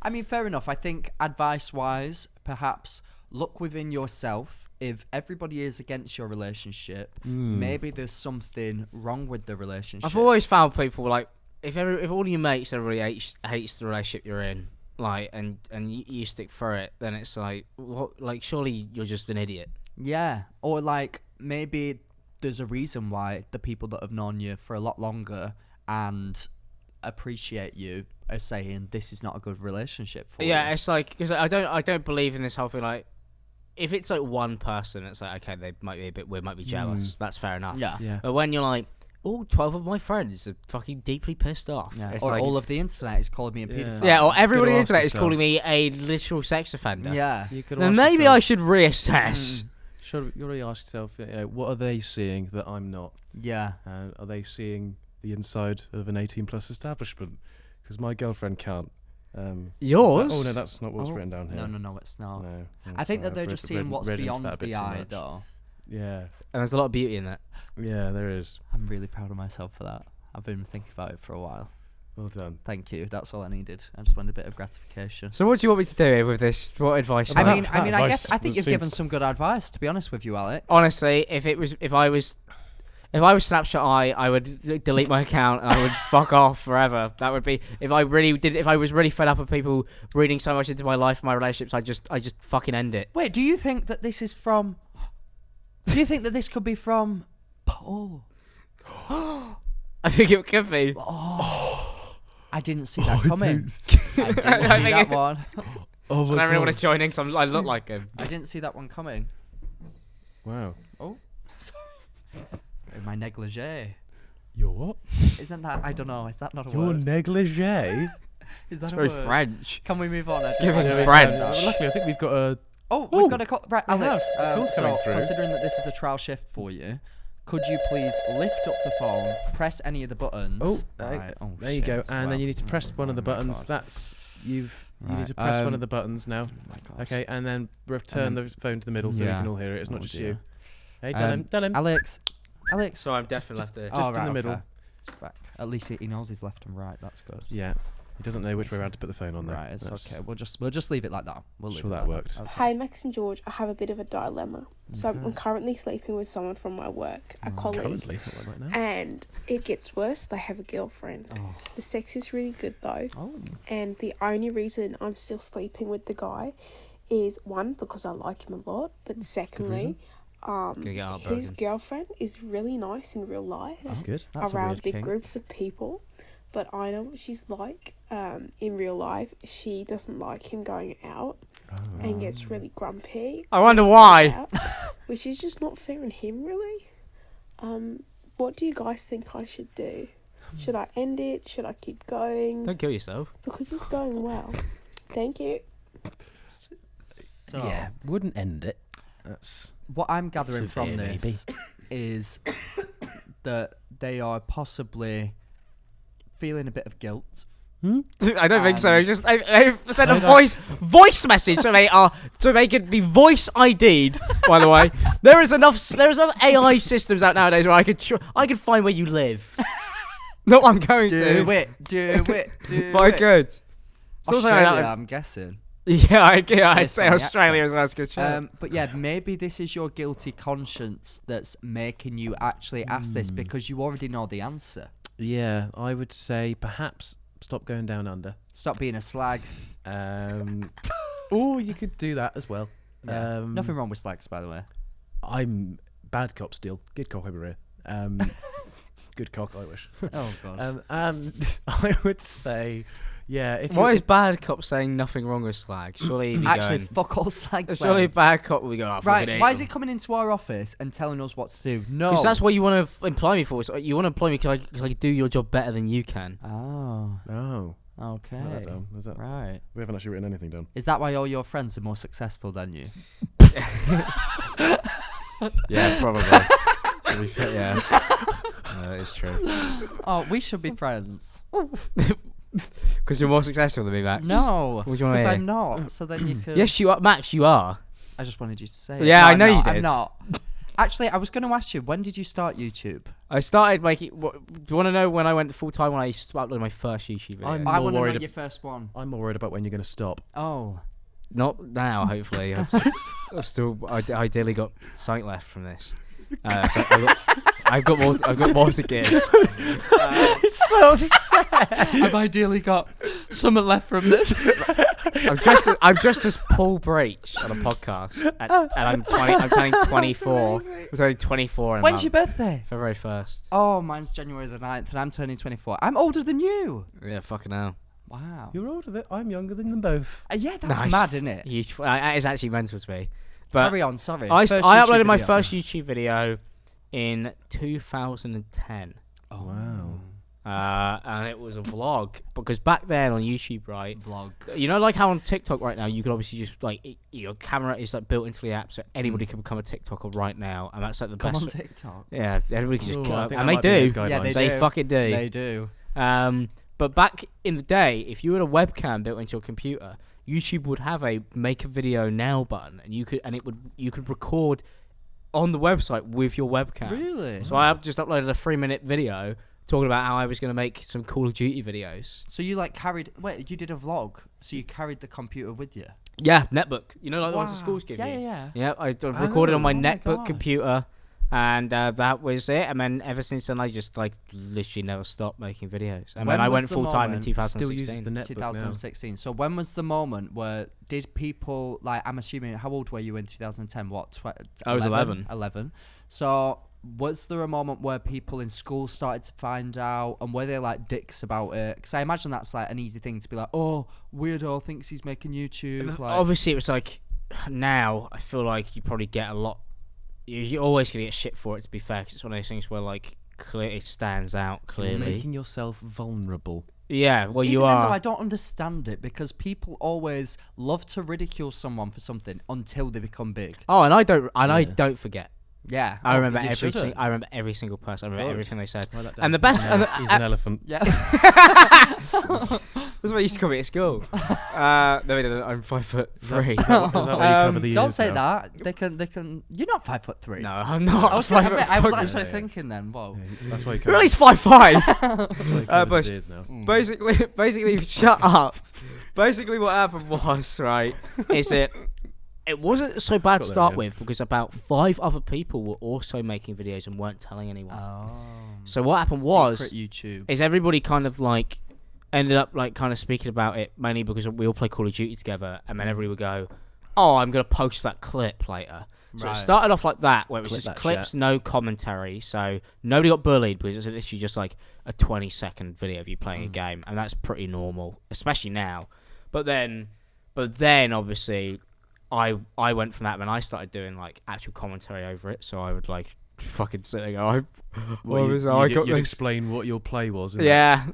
I mean, fair enough. I think advice-wise, perhaps look within yourself. If everybody is against your relationship, maybe there's something wrong with the relationship. I've always found people like if all your mates everybody hates the relationship you're in, like and you stick through it, then it's like what, like surely you're just an idiot. Yeah, or like maybe there's a reason why the people that have known you for a lot longer and appreciate you are saying this is not a good relationship for you. Yeah, it's like because I don't believe in this whole thing. Like if it's like one person, it's like okay, they might be a bit weird, might be jealous. That's fair enough. Yeah. But when you're like, all 12 of my friends are fucking deeply pissed off. Yeah. It's Or like, all of the internet is calling me a paedophile. yeah, or everybody on the Gotta internet ask is yourself. calling me a literal sex offender. Yeah. You could Then ask maybe yourself, I should reassess. you really ask yourself, what are they seeing that I'm not? Yeah. Are they seeing the inside of an 18+ establishment? Because my girlfriend can't. Yours? Oh no, that's not what's written down here. No, it's not. No, I think that I've they're just seeing what's read into beyond that a bit the too eye, much. though. Yeah, And there's a lot of beauty in that. yeah, there is. I'm really proud of myself for that. I've been thinking about it for a while. Well done. Thank you. That's all I needed. I just wanted a bit of gratification. So what do you want me to do here with this? What advice? I That- mean, that I guess advice I think you've seems- given some good advice. To be honest with you, Alex. Honestly, if I was Snapshoteye, I would delete my account and I would fuck off forever. That would be if I was really fed up of people reading so much into my life and my relationships. I just fucking end it. Wait, do you think that this is from? Do you think that this could be from Paul? I think it could be. I didn't see that coming. I didn't I see think that it- one. Oh I my don't really want god! to join in because I look like him. I didn't see that one coming. Wow. My negligee. Your what? Isn't that? I don't know. Is that not a Your word? negligee? Is that It's a very word? French. Can we move on? It's I don't giving know. French. Well, luckily, I think we've got a. Oh, we've Ooh, got a call. Right, we have. Alex. A call's coming So, through. considering that this is a trial shift for you, could you please lift up the phone, press any of the buttons? Oh, right. Oh, there you go, shit. and Well, then you need to press one of the oh my buttons. God. That's you Right, need to press one um, of the buttons now. Oh my God. Okay, and then return the phone to the middle so we Yeah. can all hear it. It's not Oh, just dear. you. Hey, Dylan. Alex. So I'm definitely left there. Just in the middle. Okay. It's back. At least he knows his left and right. That's good. Yeah, he doesn't know which way around to put the phone on there. Right, it's That's- okay. We'll just leave it like that. We'll leave Sure it that like worked. Okay. Hi, Max and George. I have a bit of a dilemma. So I'm currently sleeping with someone from my work, a colleague, Currently, not right now. and it gets worse. They have a girlfriend. Oh. The sex is really good though, Oh. and the only reason I'm still sleeping with the guy is one, because I like him a lot, but secondly, Gonna get his heartbroken. girlfriend is really nice in real life That's good. That's a around weird big kink. groups of people. But I know what she's like in real life. She doesn't like him going out and gets really grumpy. I wonder why. out, which is just not fair on him, really. What do you guys think I should do? Should I end it? Should I keep going? Don't kill yourself. Because it's going well. Thank you. So, Yeah, wouldn't end it. That's what I'm gathering from Severe, this is that they are possibly feeling a bit of guilt. I don't think so. It's just I sent a voice message so they could be voice ID'd. By the way, there's enough AI systems out nowadays where I could find where you live. Not what I'm going to. Do it. But I could. It's also like Australia, that- I'm guessing. Yeah, I'd Based say on the Australia accent. as well. That's a good show. But yeah, maybe this is your guilty conscience that's making you actually ask this because you already know the answer. yeah. I would say perhaps stop going down under. Stop being a slag. Or you could do that as well. Yeah. Nothing wrong with slags, by the way. I'm bad cop still. Good cock over here. Good cock, I wish. Oh god. And I would say, yeah. If Why you- is bad cop saying nothing wrong with slag? Surely he'd be Actually, going, fuck all slags. surely then. bad cop will be going, Right, why is he coming into our office and telling us what to do? No. Because that's what you want to employ me for. So you want to employ me because I do your job better than you can. Oh, Oh. okay. Write that down. Is that, Right. we haven't actually written anything down. Is that why all your friends are more successful than you? Yeah, probably. Yeah. It's true. Oh, we should be friends. Because you're more successful than me, Max. No, What do you want because to I'm not. So then you could. Yes, you are. Max, you are. I just wanted you to say it. Yeah, No, I I'm know you not, did. I'm not. Actually, I was going to ask you, when did you start YouTube? I started making. Do you want to know when I went full time? When I uploaded my first YouTube video? I'm I more want to know worried your first one. I'm more worried about when you're going to stop. Oh. Not now, hopefully. I've still ideally got sight left from this. So I've got more to give. It's so sad. I've ideally got something left from this. I'm dressed as Paul Breach on a podcast, and I'm turning 24. I'm turning 24 in a When's month. your birthday? February 1st. Oh, mine's January the 9th, and I'm turning 24. I'm older than you. Yeah, fucking hell. Wow. You're older than I'm younger than them both. Yeah, that's Nice. mad, isn't it? That is actually mental to me. But Carry on, sorry. I First uploaded YouTube my video. first YouTube video in 2010. Oh, Wow. And it was a vlog because back then on YouTube, right? Vlogs. You know, like how on TikTok right now, you can obviously just like your camera is like built into the app, so anybody can become a TikToker right now, and that's like the Come best. on TikTok. Yeah, everybody can just. Ooh, I think And that they might be those do. Yeah, guidelines. They do. fucking do. They do. But back in the day, if you had a webcam built into your computer, YouTube would have a make a video now button, and you could record on the website with your webcam. Really? So I just uploaded a 3-minute video talking about how I was going to make some Call of Duty videos. So you you did a vlog, so you carried the computer with you? Yeah, netbook. You know, like the ones the Wow. schools give you. Yeah. Yeah, I recorded on my Oh my netbook God. computer, and that was it. And then ever since then, I just like literally never stopped making videos. And When then I was went the full time in moment- 2016. Still uses the netbook 2016. So when was the moment where did people, like, I'm assuming, how old were you in 2010? What? I was 11. 11. So was there a moment where people in school started to find out, and were they like dicks about it? Because I imagine that's like an easy thing to be like, oh, weirdo thinks he's making YouTube. Like, Obviously, it was like now I feel like you probably get a lot. You're always gonna get shit for it. To be fair, 'cause it's one of those things where like it stands out You're clearly. making yourself vulnerable. Yeah, well, you even then, though, are. I don't understand it, because people always love to ridicule someone for something until they become big. Oh, and I don't forget. Yeah, I remember you every shouldn't. I remember every single person. I remember Good. everything they said. Write that And the down. best. and the- He's an elephant. Yeah. That's what you used to call me at school. No, we didn't. I'm 5'3". Is that where you cover the Don't ears say now? that. They can. You're not 5'3". No, I'm not. I was, I'm thinking, I was 5'3". actually Yeah. thinking then. Whoa. Yeah, that's why you You're cover at least 5'5". that's why he covers but- his ears now. Basically, shut up. Basically, what happened was, right, is it wasn't so bad to Got there start again. with because about 5 other people were also making videos and weren't telling anyone. Oh. So what happened was, Secret YouTube. is everybody kind of like ended up like kind of speaking about it mainly because we all play Call of Duty together, and then everybody would go, "Oh, I'm gonna post that clip later." So Right. it started off like that, where it was Clip just that clips, shit. no commentary. So nobody got bullied because it was literally just like a 20-second video of you playing a game, and that's pretty normal, especially now. But then obviously, I went from that when I started doing like actual commentary over it. So I would like fucking sit there and go, You'd explain what your play was. innit? yeah.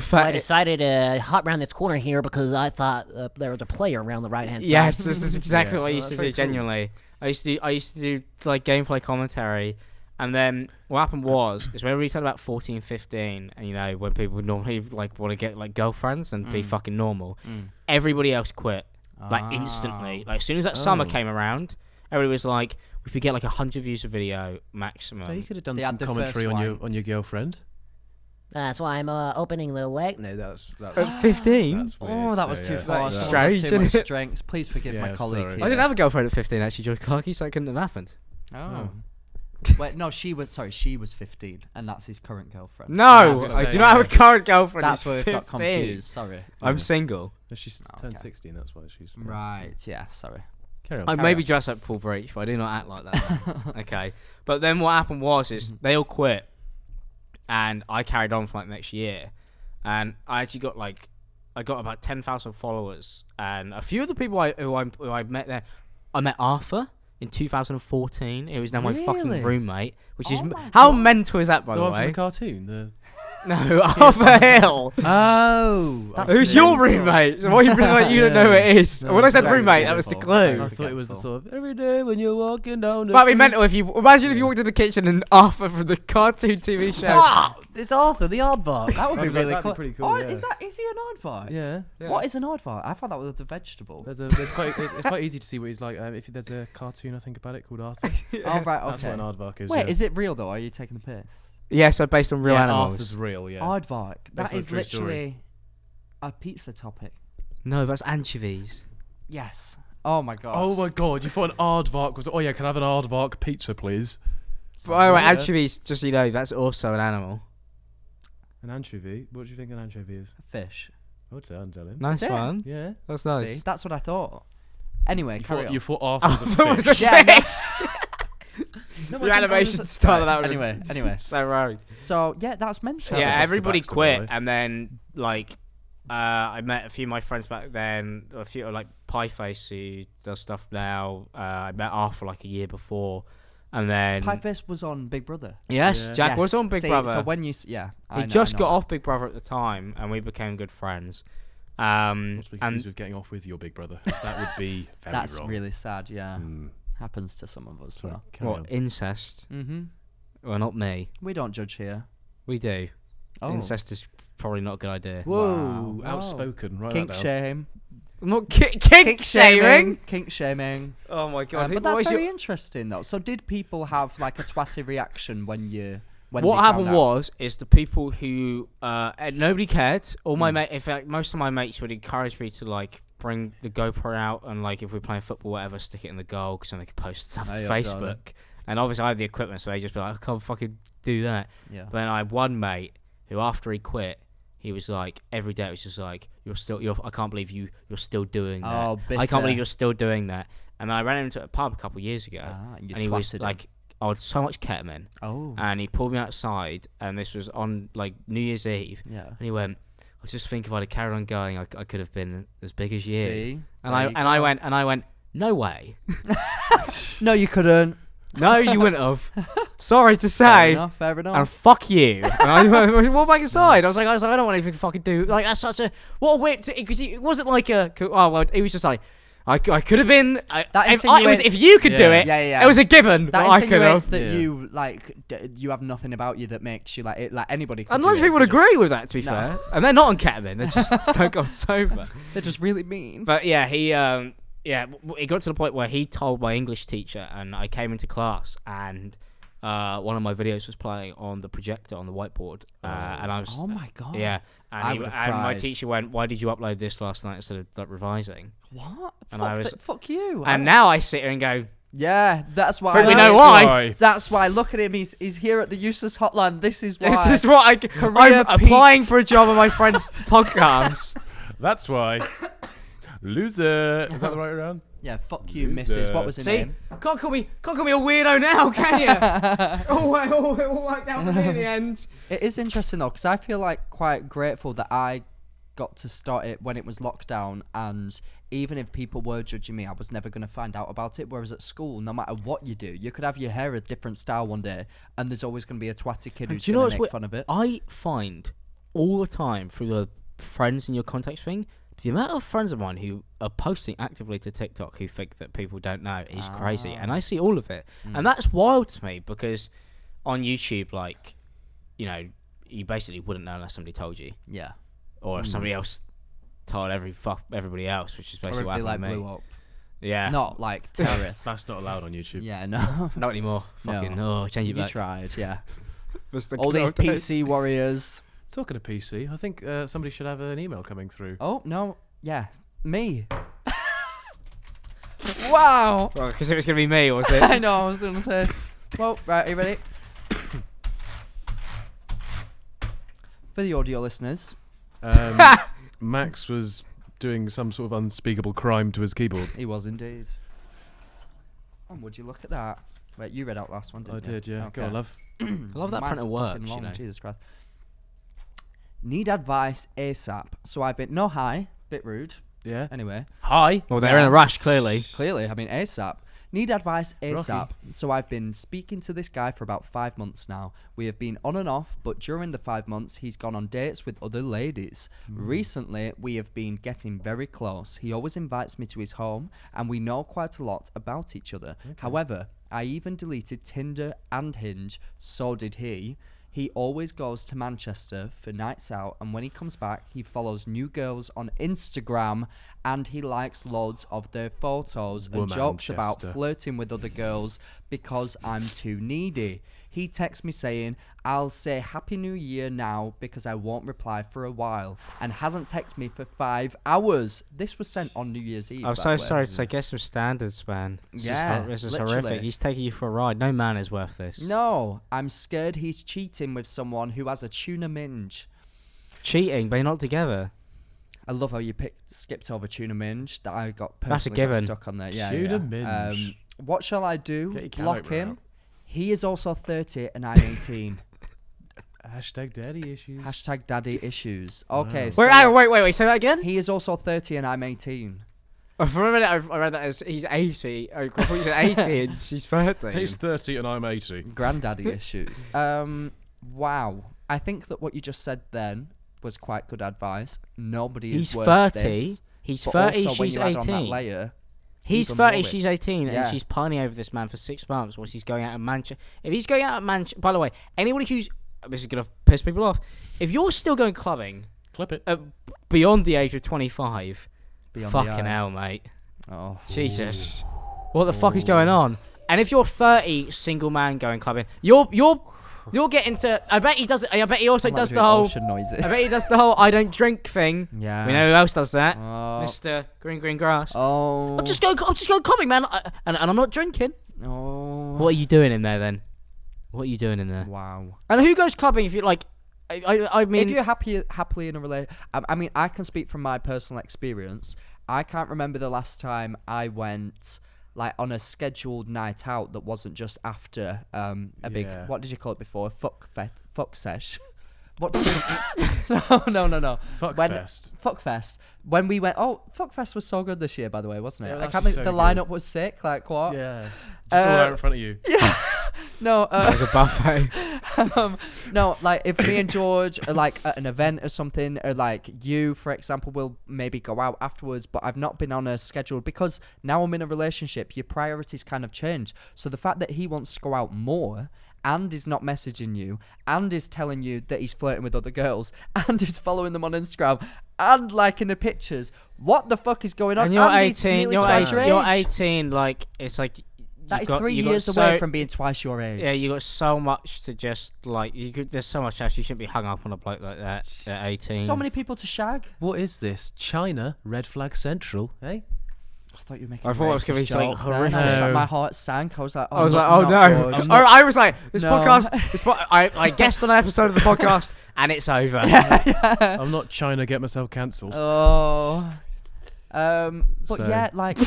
So I decided to hop around this corner here because I thought there was a player around the right hand side. Yes, this is exactly Yeah. what I Oh, used to that's do. very cool. Genuinely, I used to do like gameplay commentary, and then what happened was is when we turned about 14, 15, and you know when people would normally like want to get like girlfriends and be fucking normal, everybody else quit like instantly. Like as soon as that summer Oh. came around, everybody was like, if we get like 100 views a video maximum. So you could have done They some had the commentary first on your girlfriend. That's why I'm opening the leg. No, that's At 15, that's weird. Oh, that was Yeah, too yeah. far. That's Someone strange, had too isn't much it? drinks. Please forgive my Yeah, colleague. sorry. Here. I didn't have a girlfriend at 15 actually, George Clarke, so that couldn't have happened. Oh. Wait, no, she was 15, and that's his current girlfriend. No, That's I what do I'm not have a saying. current girlfriend. That's He's where we got 15. confused. Sorry. I'm single. She's Oh, turned okay. 16. That's why she's Right. Yeah. Sorry. Carry on. I Carry maybe on. dress up Paul Breach, but I do not act like that. Okay. But then what happened was they all quit, and I carried on for like next year, and I actually got about 10,000 followers, and a few of the people who I met there, I met Arthur in 2014. He was now my fucking Really? roommate, which is Oh my how God. mental is that, by the the one from way? the cartoon. No, Arthur Hill. Oh, That's Who's your mental. roommate? So why you pretend like you don't know who it is? No, When I said very roommate, that was the beautiful. clue. I thought it was the sort of every day when you're walking down. The That'd be street." mental if you imagine if you walked in the kitchen and Arthur from the cartoon TV show. Ah, it's Arthur, the aardvark. That would be really that'd cool. be pretty cool. Oh, yeah. is he an aardvark? Yeah. Yeah. What is an aardvark? I thought that was a vegetable. It's quite easy to see what he's like. If there's a cartoon I think about it called Arthur. Oh right, That's what okay. an aardvark is. Wait, yeah. is it real though? Are you taking the piss? Yeah, so based on real animals. Arthur's real. Yeah. Aardvark. That Based on a is true story. literally a pizza topic. No, that's anchovies. Yes. Oh my god. Oh my god! You thought an aardvark was? Oh yeah, can I have an aardvark pizza, please? By the way, really good. anchovies, just so you know, that's also an animal. An anchovy? What do you think an anchovy is? Fish. I'd say I'm telling. Nice it? one. Yeah. That's nice. See, that's what I thought. Anyway, carry on. You thought Arthur was Arthur a was fish. a Yeah, no. fish. No, The I animation was- style of that was Anyway. so wrong. So yeah, that's mental. Yeah, Yeah, that's the everybody backstory, quit, right? and then like I met a few of my friends back then. A few like Pieface who does stuff now. I met Arthur like a year before, and then Pieface was on Big Brother. yes, Yeah. Jack was Yes. on Big See, Brother. So when you I He know- just I know got that. off Big Brother at the time, and we became good friends. What's we And confused with getting off with your big brother? That would be very That's wrong. really sad. Yeah, Mm. happens to some of us Sorry, though. carry on. what incest? Mm-hmm. Well, not me. We don't judge here. We do. Oh, Incest is probably not a good idea. Whoa, Wow. outspoken. Right. kink shame. I'm not kink shaming. Kink shaming. Oh my god! But that's very interesting though. So did people have like a twatty reaction when what they happened found out? was the people who nobody cared. All my mate, in fact, most of my mates would encourage me to like bring the GoPro out and like if we're playing football, whatever, stick it in the goal because then they could post stuff Oh, to yeah, Facebook. darling. And obviously, I have the equipment, so they just be like, I can't fucking do that. Yeah. But then I had one mate who, after he quit, he was like every day it was just like I can't believe you're still doing that. Oh, I can't bitter. believe you're still doing that. And then I ran into a pub a couple of years ago, You and he was twatted him. like, I had so much ketamine, Oh. and he pulled me outside, and this was on like New Year's Eve, Yeah. and he went, I was just thinking if I'd have carried on going, I could have been as big as you. See. And There you I went, no way, No, you couldn't. no, you wouldn't have. Sorry to Fair say. enough. Fair enough. And fuck you. And I walked back inside. I was like, I don't want anything to fucking do. Like, that's such a what a weird. Because it wasn't like a. Oh well, it was just like I could have been. If you could do Yeah. it, Yeah. it was a given That that I could insinuates have. that Yeah. you like you have nothing about you that makes you like it. Like anybody. Can Unless do it, people would they just- agree with that, to be No. fair, and they're not on ketamine. They're just stone cold sober. They're just really mean. But yeah, it got to the point where he told my English teacher, and I came into class, and one of my videos was playing on the projector on the whiteboard, and I was. Oh my god. Yeah, I and, would've and my cried. teacher went, "Why did you upload this last night instead of like revising?" What? And fuck, I was- fuck you. And now I sit here and go, Yeah, that's why. But we that's know why. That's why. Look at him. He's here at the Useless Hotline. This is why. "This is what I'm Career applying peaked. for a job on my friend's podcast." That's why. Loser. Is that the right round? Yeah. Fuck you, Loser. Mrs. What was her See, name? can't call me a weirdo now, can you? all worked out for me in the end. It is interesting though, because I feel like quite grateful that I got to start it when it was lockdown, and even if people were judging me, I was never going to find out about it. Whereas at school, no matter what you do, you could have your hair a different style one day, and there's always going to be a twatty kid who's Do you know going what's to make weird? fun of it. I find all the time through the friends in your contacts thing, the amount of friends of mine who are posting actively to TikTok who think that people don't know is crazy, and I see all of it, and that's wild to me because on YouTube, like, you know, you basically wouldn't know unless somebody told you, Yeah. or if somebody else told everybody else, which is Or basically if what they like happened to blew me. up. Yeah, Not like terrorists. That's not allowed on YouTube. Yeah, no. not anymore. No. Fucking change it You back. tried, yeah. That's the All these good old days. PC warriors. Talking of PC, I think somebody should have an email coming through. Oh, no. Yeah. Me. Wow. Well, because it was gonna be me, was it? I know, I was going to say. Well, right, are you ready? For the audio listeners, Max was doing some sort of unspeakable crime to his keyboard. he was indeed. And would you look at that? Wait, you read out last one, didn't I you? did, yeah. Go on, love. I love that Mine's printer works, fucking you long, know. Jesus Christ. Need advice ASAP. So I've been... No, hi. Bit rude. Yeah. Anyway. Hi. Well, they're in a rush, clearly. Clearly, I mean, ASAP. Need advice ASAP. So I've been speaking to this guy for about 5 months now. We have been on and off, but during the 5 months, he's gone on dates with other ladies. Recently, we have been getting very close. He always invites me to his home, and we know quite a lot about each other. However, I even deleted Tinder and Hinge, so did he. He always goes to Manchester for nights out, and when he comes back, he follows new girls on Instagram, and he likes loads of their photos and jokes about flirting with other girls because I'm too needy. He texts me saying, I'll say Happy New Year now because I won't reply for a while, and hasn't texted me for 5 hours. This was sent on New Year's Eve. I'm so sorry to say, get some standards, man. This is literally horrific. He's taking you for a ride. No man is worth this. No, I'm scared he's cheating with someone who has a tuna minge. Cheating, but you're not together. I love how you skipped over tuna minge that I got That's a personally got given. stuck on there. Yeah, Tuna yeah. minge. What shall I do? Get your Block caliber him. out. He is also 30 and I'm 18. Hashtag daddy issues. Hashtag daddy issues. Okay, Wow. so Wait, say that again? he is also 30 and I'm 18. For a minute, I read that as he's 80. I thought you said 80 and she's 30. He's 30 and I'm 80. Granddaddy issues. Wow. I think that what you just said then was quite good advice. Nobody He's is worth 30. this. He's But 30, also, when she's you add on that 18. layer, He's even 30, more she's 18, Yeah. and she's pining over this man for 6 months whilst he's going out of Manchester. If he's going out of Manchester, by the way, anybody who's, this is going to piss people off, if you're still going clubbing Clip it. beyond the age of 25, Beyond the fucking eye. hell, mate. Oh. Jesus. What the fuck is going on? And if you're 30, single man going clubbing, you're getting to, I bet he does it, I bet he also I'm like does the doing whole, ocean noises. I bet he does the whole I don't drink thing. Yeah. We know who else does that. Oh. Mr. Green Grass. Oh. I'm just going clubbing, man, and I'm not drinking. Oh. What are you doing in there then? What are you doing in there? Wow. And who goes clubbing if you're like, I mean, If you're happily in a relationship, I mean, I can speak from my personal experience. I can't remember the last time I went like on a scheduled night out that wasn't just after a big, Yeah. what did you call it before? Fuck sesh. What? Did you, no. Fuckfest. Fuckfest. When we went, Fuckfest was so good this year, by the way, wasn't it? Yeah, I that's can't believe so the good. lineup was sick. Like what? Yeah. Just all out in front of you. No. like a buffet. No, like if me and George are like at an event or something, or like you, for example, will maybe go out afterwards, but I've not been on a schedule because now I'm in a relationship, your priorities kind of change. So the fact that he wants to go out more and is not messaging you and is telling you that he's flirting with other girls and is following them on Instagram and liking the pictures, what the fuck is going on? And you're he's 18. nearly You're twice 18. your You're age. 18. Like it's like That is got- 3 you got years so- away from being twice your age. Yeah, you got so much to just like. There's so much else. You shouldn't be hung up on a bloke like that at 18. So many people to shag. What is this? China, red flag central, eh? I thought you were making I thought it was gonna be racist something joke then. I was horrific. like, my heart sank. I was like, I was like, not oh no! George. I was like, this No. podcast. I guessed on an episode of the podcast, and it's over. I'm not China, get myself cancelled. Oh. But So- yeah, like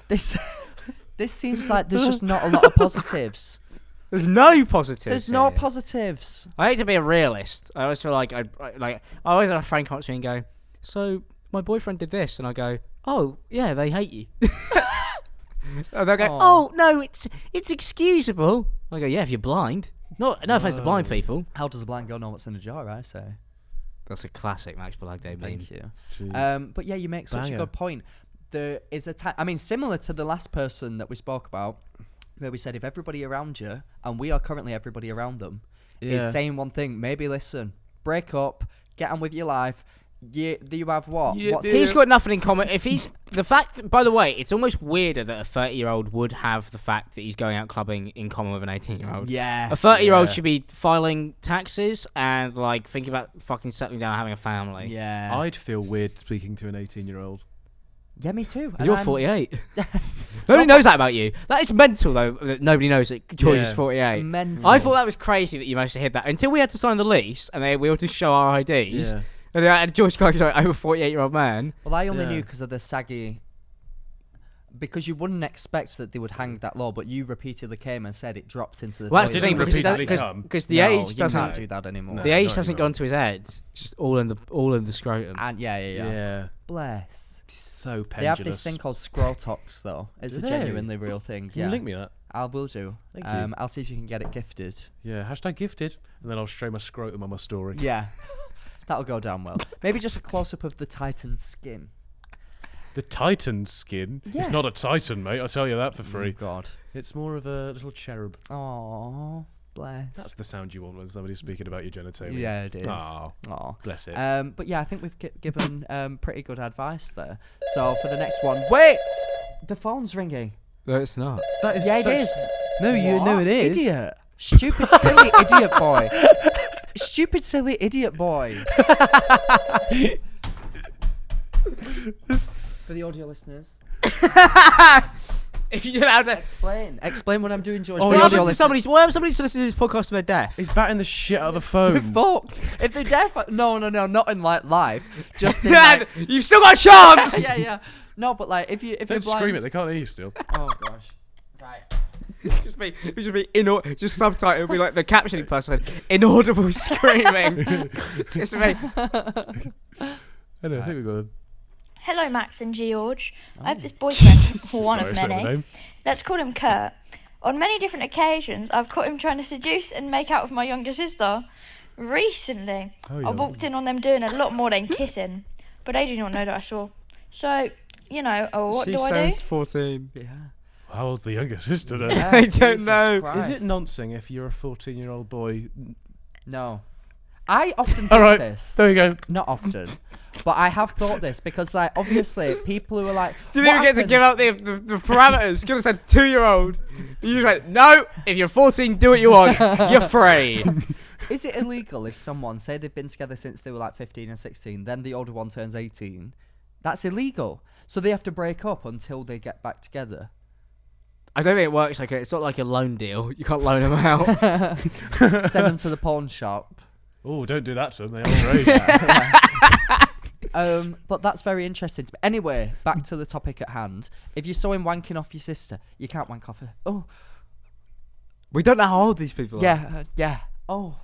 this. This seems like there's just not a lot of positives. There's no positives. There's no here. positives. I hate to be a realist. I always feel like I always have a friend come up to me and go, "So my boyfriend did this," and I go, "Oh yeah, they hate you." And they'll go, Aw. "Oh no, it's excusable." I go, "Yeah, if you're blind." No offense to blind people. How does a blind girl know what's in a jar? I say. That's a classic Max Balegde meme. Thank you. Jeez. But yeah, you make such a Banger. good point. There is a time. I mean, similar to the last person that we spoke about, where we said if everybody around you, and we are currently everybody around them, Yeah. is saying one thing, maybe listen, break up, get on with your life. You have what? Yeah, What's He's got nothing in common. If he's the fact, by the way, it's almost weirder that a 30-year-old would have the fact that he's going out clubbing in common with an 18-year-old. Yeah. A 30-year-old Yeah. should be filing taxes and like thinking about fucking settling down and having a family. Yeah. I'd feel weird speaking to an 18-year-old. Yeah, me too. And You're I'm- 48. Nobody knows that about you. That is mental, though. That nobody knows that George is Yeah. 48. Mental. I thought that was crazy that you managed to hit that until we had to sign the lease and we had to show our IDs. Yeah. And George Clarke is like over 48-year-old man. Well, I only Yeah. knew because of the saggy. Because you wouldn't expect that they would hang that low, but you repeatedly came and said it dropped into the. Well, that's the toilet. thing Didn't because repeatedly that- come. because the No, age you doesn't can't do that anymore. No. the age not hasn't anymore. gone to his head. It's just all in the scrotum. And yeah. Yeah. Bless. It's so pendulous. They have this thing called scrotox, though. It's Do a they? genuinely real thing. Can Yeah, you link me that? I will do. Thank you. I'll see if you can get it gifted. Yeah. Hashtag gifted, and then I'll show my scrotum on my story. Yeah, that'll go down well. Maybe just a close up of the Titan's skin. The Titan skin. Yeah. It's not a Titan, mate. I'll tell you that for Oh free. God. It's more of a little cherub. Oh, bless. That's the sound you want when somebody's speaking about your genitalia. Yeah, it is. Aw, Aw. bless it. But yeah, I think we've given pretty good advice there. So for the next one, wait, the phone's ringing. No, it's not. That is Yeah, it such- is. No, What? it is. Idiot. Stupid, silly idiot boy. Stupid, silly idiot boy. For the audio listeners, If you're allowed to. explain what I'm doing, George. Oh, for the What audio happens if listeners. somebody's listening to this podcast and they're deaf? He's batting the shit out of the They're phone. fucked. If they're deaf, no, not in like live. Just in like, You've still got a chance! yeah. No, but like if you're Don't blind. scream it. They can't hear you still. Oh gosh. Right. Just subtitle will be like the captioning person, inaudible screaming. It's me. I know. I think we got. Hello, Max and George. I have this boyfriend, one of Sorry, say the many. name. Let's call him Kurt. On many different occasions, I've caught him trying to seduce and make out with my younger sister. Recently, Oh, I yeah. walked in on them doing a lot more than kissing, but they do not know that I saw. So, what do I do? 14. Yeah. How old's the younger sister then? Yeah, I don't Jesus know. Christ. Is it nonsing if you're a 14-year-old boy? No. I often think All right. this. There you go. Not often. But I have thought this because, like, obviously, people who are like. Didn't what even get to give happens- out the parameters. Could have said 2-year-old. You just went, no, if you're 14, do what you want. You're free. Is it illegal if someone, say they've been together since they were like 15 and 16, then the older one turns 18? That's illegal. So they have to break up until they get back together. I don't think it works like it's not like a loan deal. You can't loan them out. Send them to the pawn shop. Oh, don't do that to them. They are rage. But that's very interesting to me. Anyway, back to the topic at hand. If you saw him wanking off your sister, you can't wank off her. Oh, We don't know how old these people are. yeah. Oh.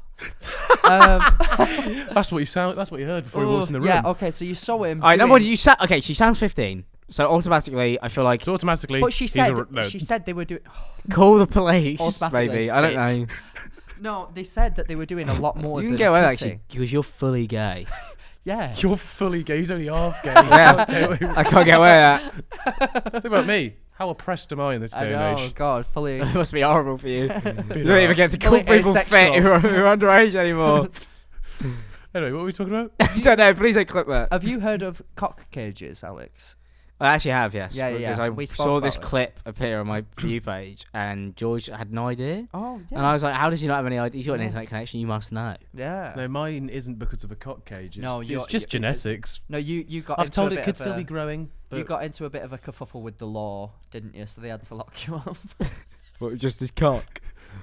That's what you sound. That's what you heard before he walked in the room. Yeah, okay, so you saw him. All right, number doing- one, okay, she sounds 15. So automatically, I feel like So automatically, But she he's said no. she said they were doing. call the police, Automatically maybe. I don't fits. know. No, they said that they were doing a lot more. You than can get away with that kissing. because you're fully gay. Yeah. You're fully gay. He's only half gay. Yeah. Think I can't get away with about me. How oppressed am I in this I day know, and age? God, fully. that. It must be horrible for you. You Being don't even get to call Fully people asexual. fit who are underage anymore. Anyway, what were we talking about? I don't know. Please don't clip that. Have you heard of cock cages, Alex? I actually have, yes. Yeah, Because We I spoke saw about this it. clip appear on my view page, and George had no idea. Oh, And I was like, how does he not have any idea? He's got an Yeah. internet connection. You must know. yeah. No, mine isn't because of a cock cage. It's, No, it's you're- just you- genetics. No, you got. I've into told a it bit could of still a- be growing. But You got into a bit of a kerfuffle with the law, didn't you? So they had to lock you up. What, just his cock?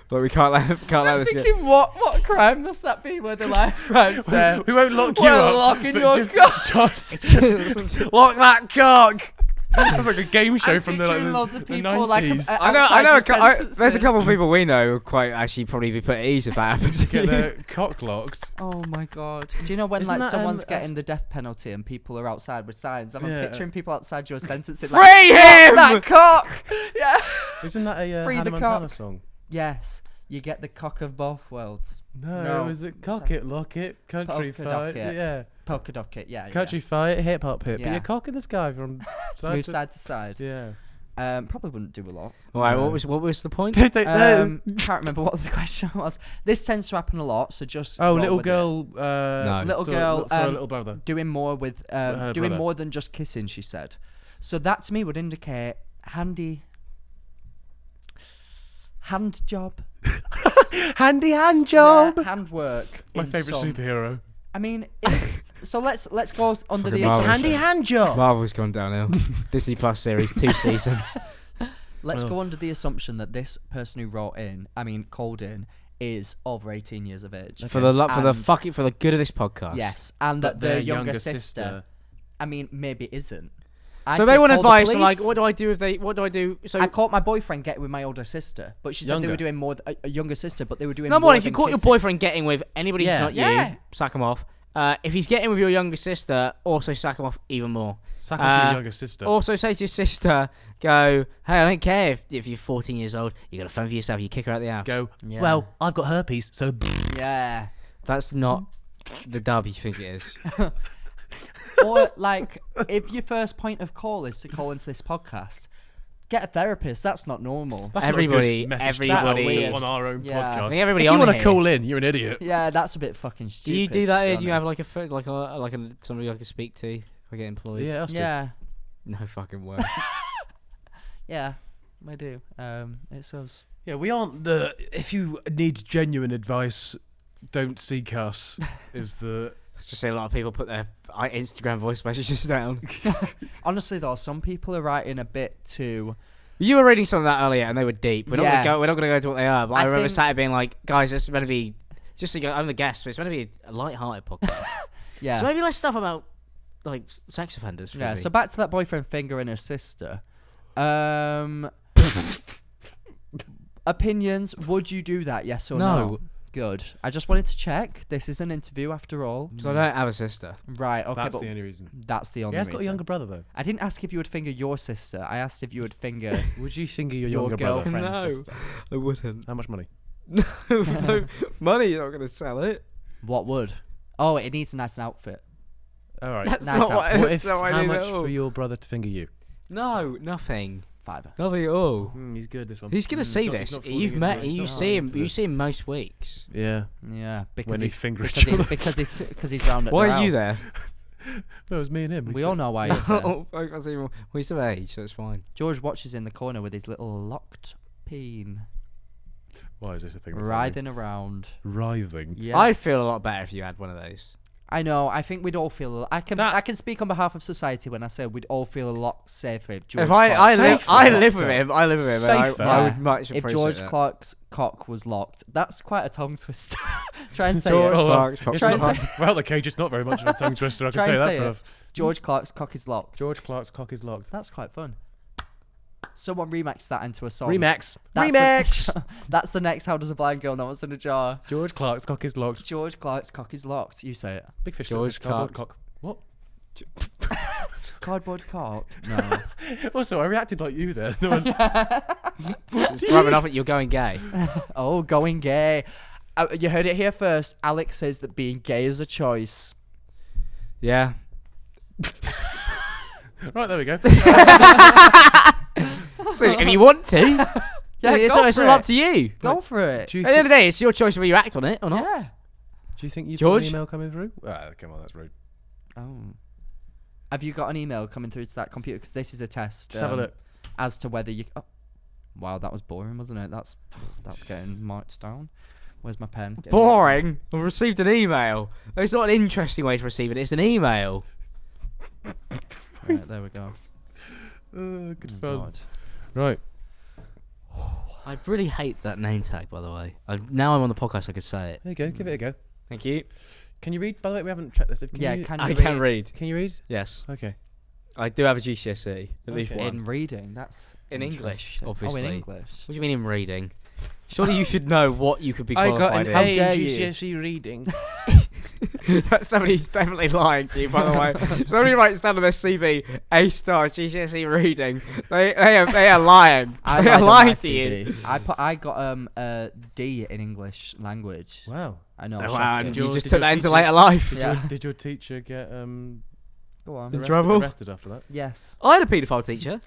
But we can't let I'm this go. thinking, what crime must that be? Where they're like, right, sir, we won't lock you we're up. locking but your just, just lock that cock. That's like a game show I'm from the, like, picturing loads the, of the people, like, 90s. I know. There's a sentencing. couple of people we know who quite actually probably be put at ease if that happened. Get their cock locked. Oh my god! Do you know when Isn't like that, someone's uh, getting the death penalty and people are outside with signs? I'm Yeah. picturing people outside your sentencing. Free like, him! "Lock that cock! Yeah. Isn't that a Free Hannah the Montana cock. song? Yes, you get the cock of both worlds. No, No. it was a cock it, lock it, country Polka fight. docket. Yeah, Polka docket, yeah. country fight, hip hop hip. Yeah. But your cock in the sky from Yeah. side Move to side to side. Yeah. Probably wouldn't do a lot. All right, No. what was the point? Can't remember what the question was. This tends to happen a lot, so just Oh, roll little with it. girl. Little girl, little brother. doing more with Her doing brother. more than just kissing. She said, so that to me would indicate hand job. Handy hand Yeah, hand work. My in favourite some- superhero. I mean, So let's go under the Fucking marvellous. Handy hand job. Marvel's gone downhill. Disney Plus series, 2 seasons. Let's go under the assumption that this person who called in, is over 18 years of age. For the good of this podcast. Yes, and that their their younger younger sister, sister- maybe isn't. So they want advice on like, what do I do if they? What do I do? So I caught my boyfriend getting with my older sister, but she said they were doing more. A younger sister, but they were doing. number more one, if you than caught your kissing. boyfriend getting with anybody who's not Yeah. you, sack him off. If he's getting with your younger sister, also sack him off even more. Sack off your younger sister. Also say to your sister, go, hey, I don't care if you're 14 years old, you got a phone for yourself, you kick her out the house. Go. Yeah. Well, I've got herpes, so. Yeah. That's not the dub you think it is. Or like, if your first point of call is to call into this podcast, get a therapist. That's not normal. That's Everybody- not a good message to everybody- put Weird. on our own Yeah. podcast. I think everybody if you on want to here- call in, you're an idiot. Yeah, that's a bit fucking stupid. Do you do that? to be Do you have honest. like somebody I can speak to if I get employed? Yeah, us too. Yeah, No fucking way. yeah, I do. It's us. Yeah, we aren't the. If you need genuine advice, don't seek us. Is the. Let's just say a lot of people put their Instagram voice messages down. Honestly, though, some people are writing a bit too. You were reading some of that earlier, and they were deep. We're Yeah. not gonna go into what they are. But I I remember think- Saturday being like, guys, this is meant to be just so you go, I'm the guest, but it's meant to be a light-hearted podcast. Yeah. So maybe less stuff about like sex offenders. Yeah, maybe. so back to that boyfriend fingering her sister. Opinions, would you do that, yes or no? No. Good. I just wanted to check. This is an interview after all. So I don't have a sister. Right, okay, That's but the only reason. that's the only Yeah, he's reason. got a younger brother though. I didn't ask if you would finger your sister. I asked if you would finger Would you finger your your younger brother? girlfriend's No. sister. I wouldn't. How much money? No money, you're not gonna sell it. What would? Oh, it needs a nice outfit. All right. That's Nice not what, outfit. What that's if, not what I how need much at all. for your brother to finger you? No, nothing. Fiver. Nothing at all. He's good. This one. He's gonna see this. You've met. You see him. You see him most weeks. Yeah. Yeah, because When he's he's fingering because, each other. because he's round at Why their are you house. there? No, it was me and him. We all know why he's there. Oh, I can't see him. Well, he's of age, so it's fine. George watches in the corner with his little locked peen, Why is this a thing? that's writhing around. happening? Writhing. Yeah, I'd feel a lot better if you had one of those. I know. I think we'd all feel. I can speak on behalf of society when I say we'd all feel a lot safer if George. If I Clarke's live, cock I was live with locked him. I live with him. And Safer. I would much If appreciate George that. Clarke's cock was locked, that's quite a tongue twister. Try and say George it. Clarke's cock. It's Try not- and say- well, the cage is not very much of a tongue twister. I can Try say and that say for it. George Clarke's cock is locked. George Clarke's cock is locked. That's quite fun. Someone remixed that into a song. Remix. That's that's the next How Does a Blind Girl Know What's in a Jar? George Clarke's cock is locked. George Clarke's cock is locked. You say it. Big fish. George cardboard Clarke's- cock. What? Cardboard cock? No. Also, I reacted like you there. No one- It's rubbing off at you're going gay. Oh, going gay. You heard it here first. Alex says that being gay is a choice. Yeah. Right, there we go. So if you want to, Yeah, it's, go it's for all it. up to you. Go for it. Do you, At the end of the day, it's your choice whether you act on it or not. Yeah. do you think you've George? got an email coming through? Come on, that's rude. Oh. Have you got an email coming through to that computer? Because this is a test. Just have a look. As to whether you. Oh. Wow, that was boring, wasn't it? That's getting marked down. Where's my pen? Get me- Boring. I've received an email. It's not an interesting way to receive it. It's an email. Right, there we go. Good Oh, fun. God. Right. I really hate that name tag, by the way. Now I'm on the podcast, I could say it. There you go. Give it a go. Thank you. Can you read? By the way, we haven't checked this. Can Yeah, you, can you I read? can read. Can you read? Yes. Okay. I do have a GCSE. At least Okay. one. In reading, that's In English, interesting. obviously. Oh, in English. What do you mean in reading? Surely you should know what you could be I qualified got an How A in dare you. GCSE reading. That's somebody's definitely lying to you, by the way. If somebody writes down on their CV A star GCSE reading. They are lying. I They lied are on lying my to you. CV. I got a D in English language. Wow. I know. Oh, wow, shocking. and Did you your- just did took your that into teacher- later life. Yeah. Did your teacher get Go on. In trouble? arrested after that? Yes. I had a paedophile teacher.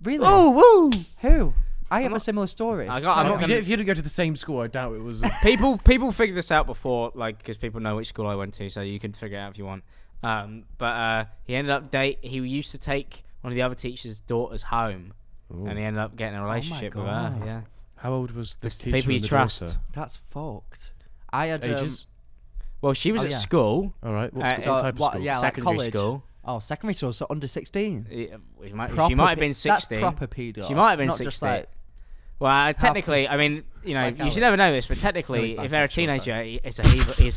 Really? Oh, woo! Who? I have not- a similar story. I'm not gonna, If you didn't go to the same school, I doubt it was. people figured this out before, like, because people know which school I went to, so you can figure it out if you want. But he ended up he used to take one of the other teacher's daughters home, and he ended up getting a relationship with her. God. Yeah. How old was this It's the teacher? people and you the trust. daughter? That's fucked. I had Ages? Well, she was Oh, at yeah. school. All right. What So, type of what- school? yeah, like Secondary college. school. Oh, secondary school, so under 16. She might Proper have been 16. That's proper pedo. She might have been Not 16. Just like, Well, technically, of- I mean, you know, like you should Alex. never know this, but No, technically, he's if they're a bisexual, teenager, it's a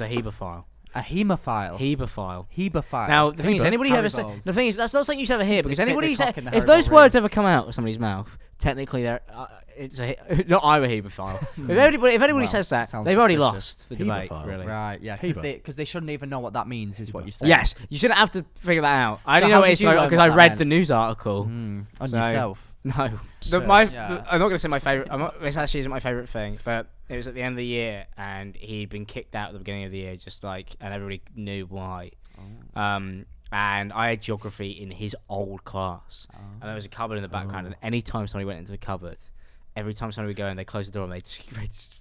hebephile. a hemophile. Hebephile. Hebephile. Now, the thing is, Hebe? anybody Harry ever say, balls. the thing is, that's not something you should ever hear because They fit anybody the say, cock in the if Harry those ball words ever come out of somebody's mouth, technically they're not I'm a hebephile. if anybody Well, says that, sounds they've already suspicious. lost the debate. Hebephile. Really. Right, yeah, Hebe. because they shouldn't even know what that means, is what you say. Yes, you shouldn't have to figure that out. I So only how know what did it's you like learn because what I that read meant? the news article. On So- yourself. No, So- Yeah. I'm not gonna say my favorite. This actually isn't my favorite thing, but it was at the end of the year, and he'd been kicked out at the beginning of the year, just like, and everybody knew why. And I had geography in his old class, and there was a cupboard in the background, and any time somebody went into the cupboard, every time somebody would go in, they'd close the door and they'd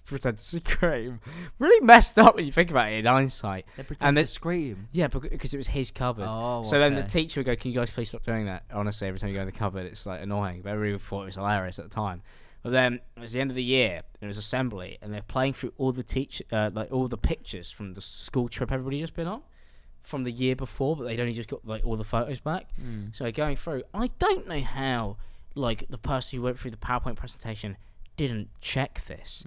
pretend to scream. Really messed up when you think about it in hindsight. They pretend And to scream. Yeah, because it was his cupboard. Oh, So then the okay. teacher would go, "Can you guys please stop doing that?" Honestly, every time you go in the cupboard, it's like annoying. But everybody thought it was hilarious at the time. But then it was the end of the year, and it was assembly, and they're playing through all the like all the pictures from the school trip everybody just been on from the year before, but they'd only just got like all the photos back. So they're going through. I don't know how like the person who went through the PowerPoint presentation didn't check this.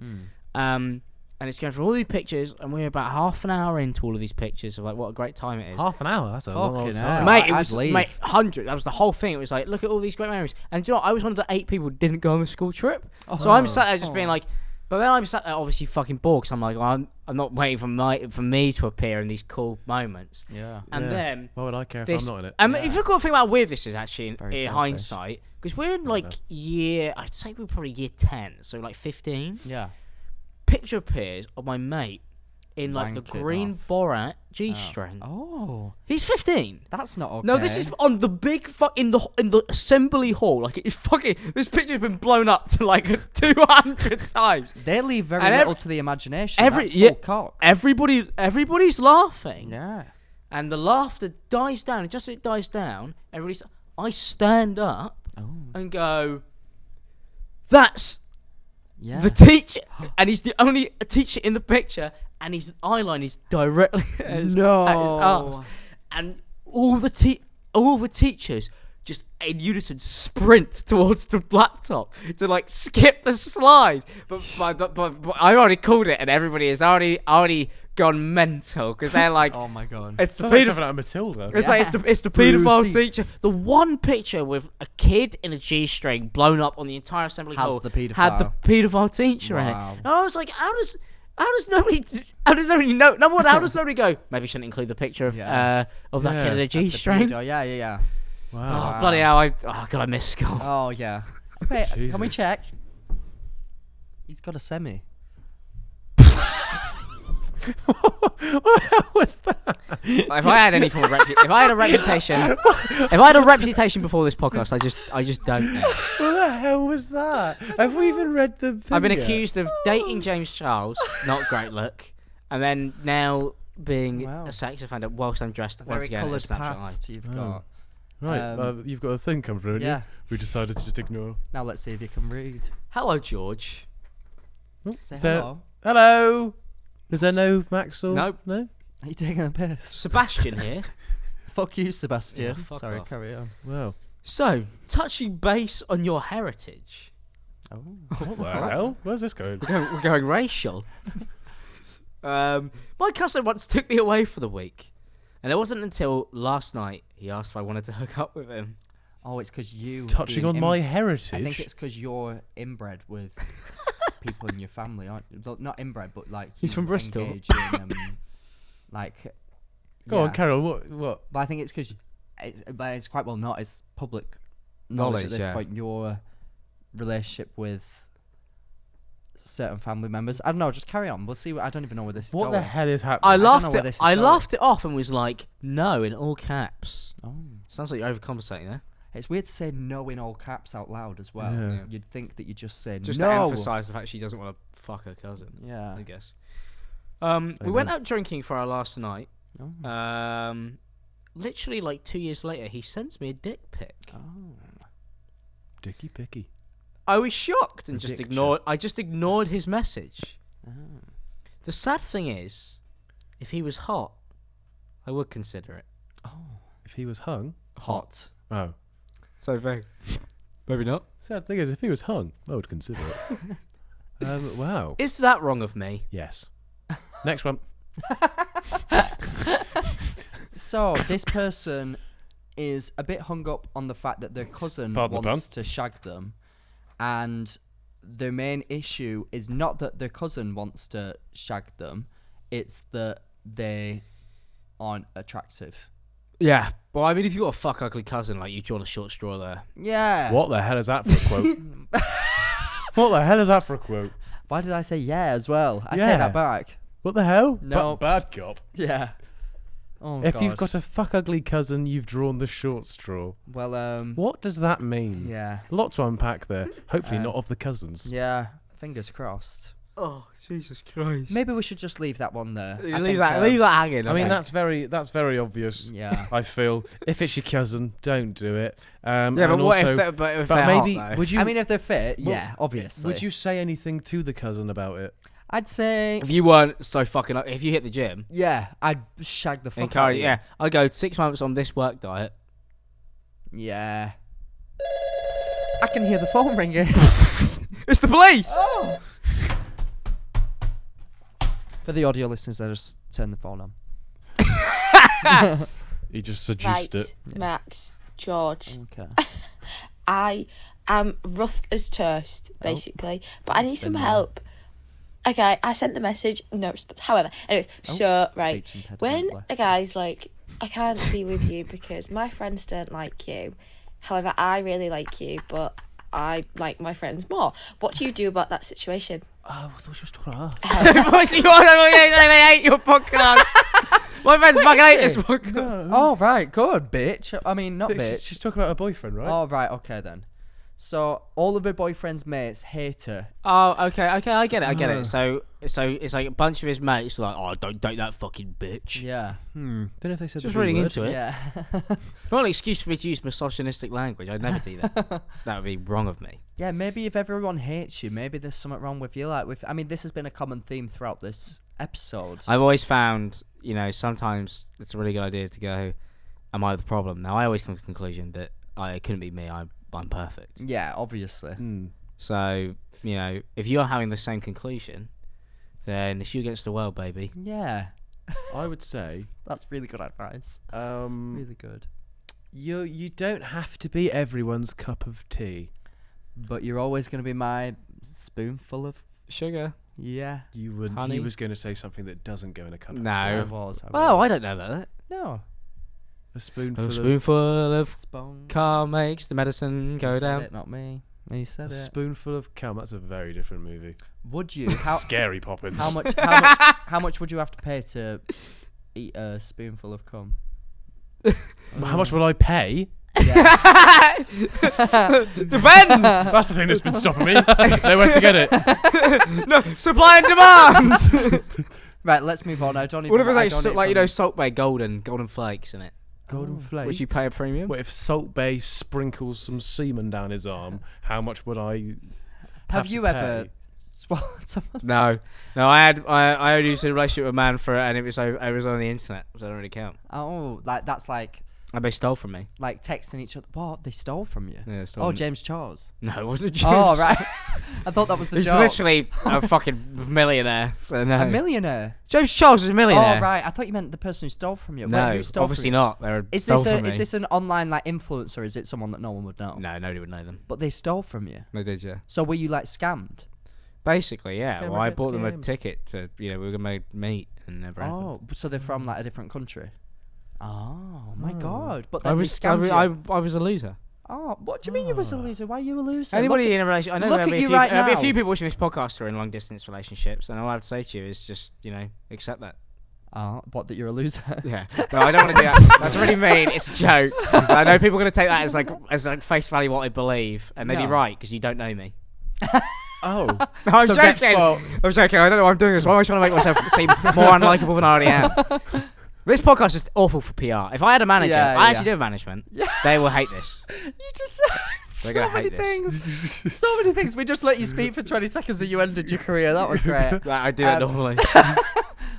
And it's going through all these pictures, and we're about half an hour into all of these pictures of like what a great time it is. Half an hour. That's a long Fucking old hell. time. Mate, it I'd was leave. 100. That was the whole thing. It was like, look at all these great memories. And do you know what? I was one of the 8 people who didn't go on the school trip. So I'm sat there just being like, but then I'm sat there obviously fucking bored because I'm like, I'm not waiting for me to appear in these cool moments. Yeah. And Yeah. then Why would I care if this, I'm not in it? and if you've got to think about how weird this is actually in Very selfish. hindsight, because we're in like I'd say we're probably year 10, so like 15. Yeah. Picture appears of my mate in like Wanked the it green Borat G-string. Oh, He's 15. that's not okay. No, this is on the big in the assembly hall. Like it's fucking. This picture's been blown up to like 200 times. They leave very And little to the imagination. every- That's yeah. full cock. Everybody's laughing, Yeah. and the laughter dies down. And just as it dies down, I stand up and go, "That's Yeah. the teacher," and he's the only teacher in the picture, and his eyeline is directly at his arse. And all the teachers just in unison sprint towards the laptop to like skip the slide. But I already called it, and everybody has already gone mental because they're like, Oh my god. it's the Sounds like pedophile. something out of Matilda. It's like it's the paedophile Brucey. teacher. The one picture with a kid in a G-string blown up on the entire assembly Has hall the paedophile. had the paedophile teacher in it. Wow. And I was like, how does nobody know? Number one, how does nobody go? Maybe shouldn't include the picture of Yeah. that kid in a That's the G-string. pedo. Yeah. Oh bloody hell! I miss school. Oh yeah. Wait, can we Jesus. check? He's got a semi. What the hell was that? If I had any form of if I had a reputation before this podcast, I just don't know. What the hell was that? Have we even read the thing I've been yet? accused of dating James Charles, not great look, and then now being Wow. a sex offender whilst I'm dressed A once very again at coloured Snapshoteye. past you've Oh. got. Right, you've got a thing come through, haven't Yeah. you? We decided to just ignore. Now let's see if you can read. Hello, George. Say So- hello. Hello! Is there no Max or... Nope. No? Are you taking a piss? Sebastian here. Fuck you, Sebastian. Yeah, fuck Sorry, off. carry on. Wow. So, touching base on your heritage. Oh. What the hell? Where's this going? We're going racial. My cousin once took me away for the week, and it wasn't until last night he asked if I wanted to hook up with him. Oh, it's because you Touching being on my heritage? I think it's because you're inbred with people in your family, aren't you? Well, not inbred, but like He's you from Bristol. engage in, like. Go on, Carol, what? But I think it's because it's quite well not. It's public knowledge at this yeah. point. Your relationship with certain family members. I don't know. Just carry on. We'll see. I don't even know where this is What going. the hell is happening? I don't know laughed where it. this is I going. laughed it off and was like, "No," in all caps. Oh. Sounds like you're overcompensating there. It's weird to say no in all caps out loud as well. Yeah. You'd think that you just say Just no. to emphasise the fact she doesn't want to fuck her cousin. Yeah. I guess. We went out drinking for our last night. Oh. Literally like 2 years later, he sends me a dick pic. Oh. Dicky picky. I was shocked and A just dick ignored. I just ignored his message. Oh. The sad thing is If he was hot, I would consider it. If he was hung. Hot. Oh. So vague. Maybe not. Sad thing is, if he was hung, I would consider it. Wow. Is that wrong of me? Yes. Next one. So this person is a bit hung up on the fact that their cousin Pardon the wants to shag them, and their main issue is not that their cousin wants to shag them, it's that they aren't attractive. Yeah. Well, I mean, if you got a fuck ugly cousin, like, you draw the short straw there. Yeah. What the hell is that for a quote? What the hell is that for a quote? Why did I say yeah as well? I Yeah. take that back. What the hell? No. Bad cop. Yeah. Oh, If God. you've got a fuck ugly cousin, you've drawn the short straw. Well, What does that mean? yeah. A lot to unpack there. Hopefully not of the cousins. Yeah. Fingers crossed. Oh, Jesus Christ. Maybe we should just leave that one there. I Leave think, that hanging. I mean, okay. that's very obvious. Yeah. I feel if it's your cousin, don't do it. Yeah, and but what also, if if but they're maybe hot, though? would you? I mean, if they're fit, Well, yeah, obviously. would you say anything to the cousin about it? I'd say, If you weren't so fucking... If you hit the gym... yeah, I'd shag the fuck out of Encourage, you. yeah. I'd go 6 months on this work diet. Yeah. I can hear the phone ringing. It's the police! Oh. For the audio listeners, I just turned the phone on. He just seduced Right, it. Max, George. Okay. I am rough as toast, basically, but I need some Been help. Okay, I sent the message, no response. However, anyways, so, right, Speech impediment, when bless. a guy's like, I can't be with you because my friends don't like you. However, I really like you, but I like my friends more. What do you do about that situation? Oh, I thought she was talking about They hate your podcast. My friends fucking hate this podcast. Oh, right, good, bitch. I mean, not her. bitch. She's talking about her boyfriend, right? Oh, right, okay then. So, all of her boyfriend's mates hate her. Oh, okay, I get it. So it's like a bunch of his mates are like, oh, don't date that fucking bitch. Yeah. Don't know if they said Just the reading word. into it. Yeah. Not an excuse for me to use misogynistic language. I'd never do that. That would be wrong of me. Yeah, maybe if everyone hates you, maybe there's something wrong with you. Like, I mean, this has been a common theme throughout this episode. I've always found, sometimes it's a really good idea to go, am I the problem? Now, I always come to the conclusion that it couldn't be me. I'm perfect. Yeah, obviously. So, if you're having the same conclusion, then it's you against the world, baby. Yeah. I would say, That's really good advice. really, Really good. you don't have to be everyone's cup of tea. But you're always going to be my spoonful of... Sugar. Yeah. You would. Honey? He was going to say something that doesn't go in a cup. No. of tea. I was. Oh, I don't know about that. No. A spoonful. A spoonful of Spoon. car makes the medicine go You said down. it, not me. You said A it. spoonful of cum. That's a very different movie. Would you? How Scary Poppins. how much would you have to pay to eat a spoonful of cum? How much would I pay? Yeah. Depends. That's the thing that's been stopping me. Nowhere to get it. No, supply and demand. Right, let's move on. I don't even. What if it's I like, don't even- Salt Bay golden flakes in it? Golden flakes. Would you pay a premium? What if Salt Bay sprinkles some semen down his arm? How much would I? Have to you pay? ever swallowed someone? No. I only used a relationship with a man and it was on the internet, so I don't really count. Oh, like that's like And they stole from me. texting each other. What? They stole from you? Yeah, stole Oh, from me. James Charles. No, it wasn't James. Oh, right. I thought that was the He's joke. literally a fucking millionaire. So no. A millionaire. James Charles is a millionaire. Oh, right. I thought you meant the person who stole from you. No, Wait, who stole obviously from you? not. They're Is stole this from me. is this an online influencer? Or is it someone that no one would know? No, nobody would know them. But they stole from you. They did, yeah. So were you scammed? Basically, yeah. Scammer Well, I gets bought them a scammed. ticket to, we were gonna meet and never happened. Oh, so they're from a different country. Oh my Oh. god! But I then they was scammed you. I was a loser. Oh, what do you mean you was a loser? Why are you a loser? Anybody Look in a relationship, I know look there'll at be you a few, right there'll be a now. few people watching this podcast who are in long distance relationships, and all I have to say to you is just, accept that. what, that you're a loser? Yeah. No, I don't want to do that. That's really mean. It's a joke. But I know people are going to take that as face value what I believe, and they'd be No. right because you don't know me. Oh. No, I'm So joking. well- I'm joking. I don't know why I'm doing this. Why am I trying to make myself seem more unlikable than I already am? This podcast is awful for PR. If I had a manager, Yeah, I yeah. actually do have management. They will hate this. You just so They're gonna many hate things. So many things. We just let you speak for 20 seconds and you ended your career. That was great. I do it normally.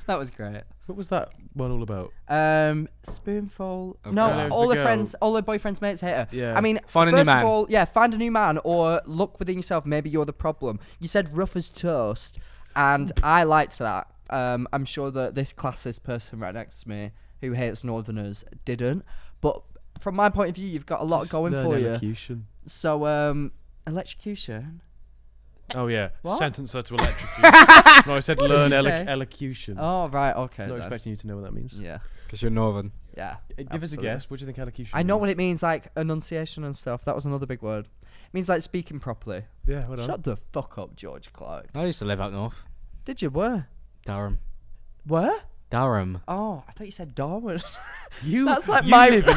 That was great. What was that one all about? Spoonful. Of No, girls. all The her girl. friends, all her boyfriends' mates hate her. Yeah. I mean, Find a new first man. of all, find a new man or look within yourself. Maybe you're the problem. You said rough as toast, and I liked that. I'm sure that this classist person right next to me who hates Northerners didn't. But from my point of view, you've got a lot going for you. Elocution. So, electrocution. Oh yeah, What? sentence her to electrocute. No, I said What learn did you say? elocution. Oh, right, okay. I'm not then. expecting you to know what that means. Yeah, Because you're northern. yeah. Give us a absolutely. guess. What do you think elocution I know what it means? means, like enunciation and stuff. That was another big word. It means like speaking properly. Yeah, hold on. Shut the fuck up, George Clarke. I used to live up north. Did you? Where? Durham. Where? Durham. Oh, I thought you said Darwin. You, That's like you my- live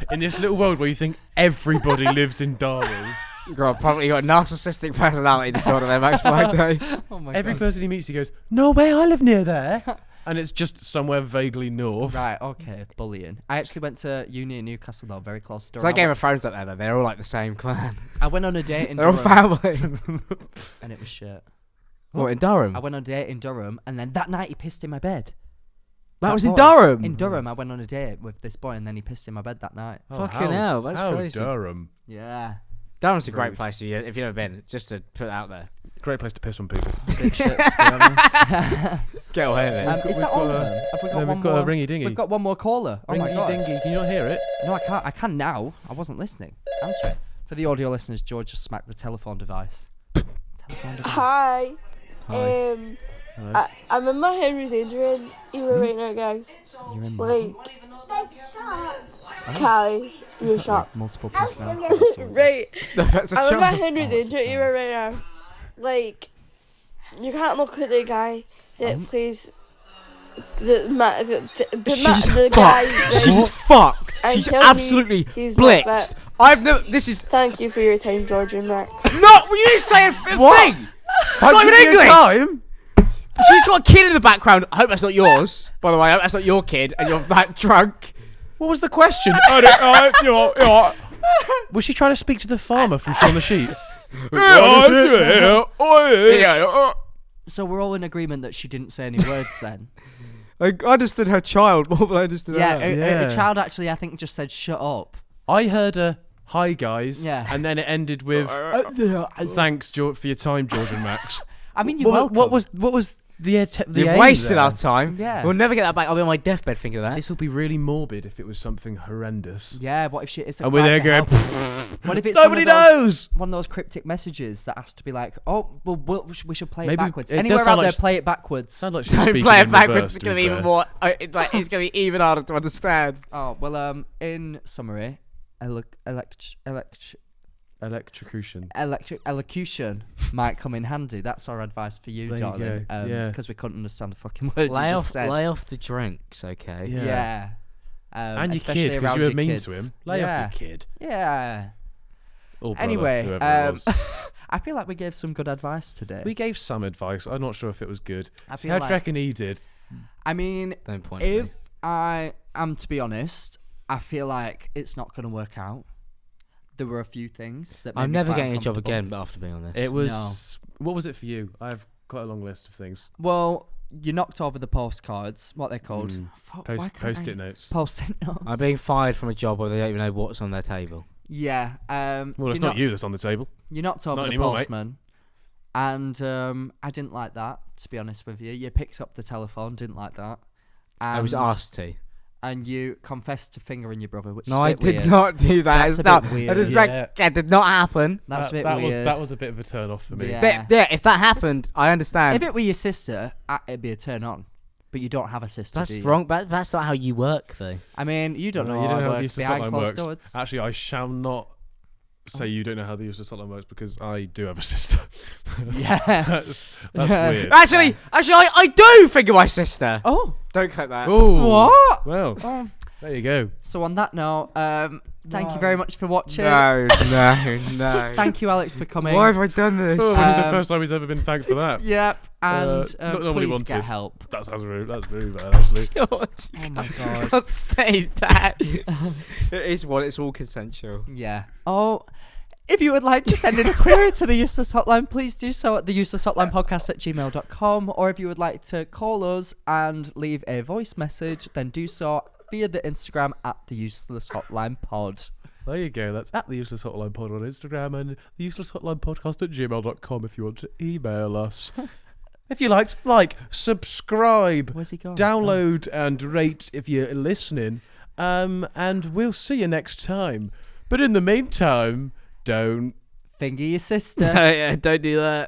in this little world where you think everybody lives in Darwin. You got a narcissistic personality disorder there, Max Balegde. Oh my Every god. person he meets, he goes, "No way, I live near there," and it's just somewhere vaguely north. Right, okay, bullying. I actually went to uni in Newcastle though, very close to It's Durham. like Game of Thrones up there, though. They're all like the same clan. I went on a date in They're all Durham family. and it was shit. What, in Durham? I went on a date in Durham and then that night he pissed in my bed. That was in boy. Durham? In Durham, I went on a date with this boy and then he pissed in my bed that night. Oh, Fucking hell, that's how crazy. Durham, Yeah. Durham's a great Rude. place if you've never been, just to put it out there. great place to piss on people. Bit shit, to be honest. Get away with it. Is we've that got all of a- them? Have we got No, one we've got more? a ringy dingy. We've got one more caller. Oh my Ringy god. dingy. Can you not hear it? No, I can't. I can now. I wasn't listening. Answer it. For the audio listeners, George just smacked the telephone device. Telephone device. Hi. Hi. I'm in my Henry's entering you right now, guys. You're in Like, Callie, you're shot. multiple personalities. Right. That's a I'm in my child. Henry's Oh, it's a entering you child. right now. Like, you can't look at the guy that plays the She's guy. fucked. She's fucked. I'm She's telling you, absolutely he's not blitzed. that. I've never. This is Thank you for your time, George and Max. not. Were you saying a thing? It's not even English. Time. She's got a kid in the background. I hope that's not yours. By the way, I hope that's not your kid, and you're that drunk. What was the question? Was she trying to speak to the farmer from Shaun the Sheep? So we're all in agreement that she didn't say any words then. I understood her child more than I understood Yeah, her. a Yeah. child actually, I think, just said "shut up." I heard a "Hi guys," Yeah. and then it ended with "Thanks, George, for your time, George and Max." I mean, you're welcome. What was the You've aim wasted there? our time. Yeah. We'll never get that back. I'll be on my deathbed thinking of that. This will be really morbid if it was something horrendous. Yeah. What if she? It's a And we're there cry going, for help. What if it's nobody one of those, knows. one of those cryptic messages that has to be like, "Oh, well, we should play it Maybe backwards." it does Anywhere sound out like there, sh- play it backwards. Sounds like she's Don't speaking play in it backwards. reverse, It's to going to be be even fair. more. It's going to be even harder to understand. Oh well, in summary, elocution might come in handy. That's our advice for you, There you darling. go, yeah. Because we couldn't understand a fucking word Lay you off, just said. lay off the drinks, okay? Yeah. Yeah. And your especially kid, because around you were your mean kids. to him. Lay yeah. off your kid. Yeah. Or brother, Anyway, whoever it was. I feel like we gave some good advice today. We gave some advice. I'm not sure if it was good. I feel How do like, you reckon he did? I mean, Don't point at if me. I am to be honest, I feel like it's not going to work out. There were a few things that made I'm me never quite getting a job uncomfortable. again, but after being on this. It was. What was it for you? I have quite a long list of things. Well, you knocked over the postcards. What they're called? Fuck, why can't Post-it I- notes. Post-it notes. I'm being fired from a job where they don't even know what's on their table. Yeah. Well, it's not you that's on the table. You knocked over Not the anymore, mate. postman, and I didn't like that. To be honest with you, you picked up the telephone. Didn't like that. And, I was asked to. and you confessed to fingering your brother, which No, is a I bit did weird. not do that. That's It's a not, bit weird. I did, Yeah. that did not happen. That's a bit that weird. was a bit of a turn off for me. Yeah. Yeah, if that happened, I understand. If it were your sister, it'd be a turn on. But you don't have a sister. That's do you? wrong. That's not how you work, though. I mean, you don't No, know you how don't it know how the works Useless behind Hotline closed works. doors. Actually, I shall not say you don't know how the Useless Hotline works because I do have a sister. Yeah. That's Yeah. weird. Actually, I do finger my sister. Oh. Don't click that. Ooh. What? Well, Oh. there you go. So on that note, thank you very much for watching. No. Thank you, Alex, for coming. Why have I done this? Oh, this is the Um, first time he's ever been thanked for that. Yep. And not normally please wanted. get help. That's rude. That's very bad, actually. George, Oh my god. can't say that. It is what. It's all consensual. Yeah. Oh, If you would like to send in a query to the Useless Hotline, please do so at theuselesshotlinepodcast@gmail.com. Or if you would like to call us and leave a voice message, then do so via the Instagram at the Useless Hotline Pod. There you go. That's at the Useless Hotline Pod on Instagram and the Useless Hotline Podcast at gmail.com if you want to email us. If you liked, subscribe, Where's he gone? download and rate if you're listening. And we'll see you next time. But in the meantime, don't Finger your sister. Yeah, don't do that.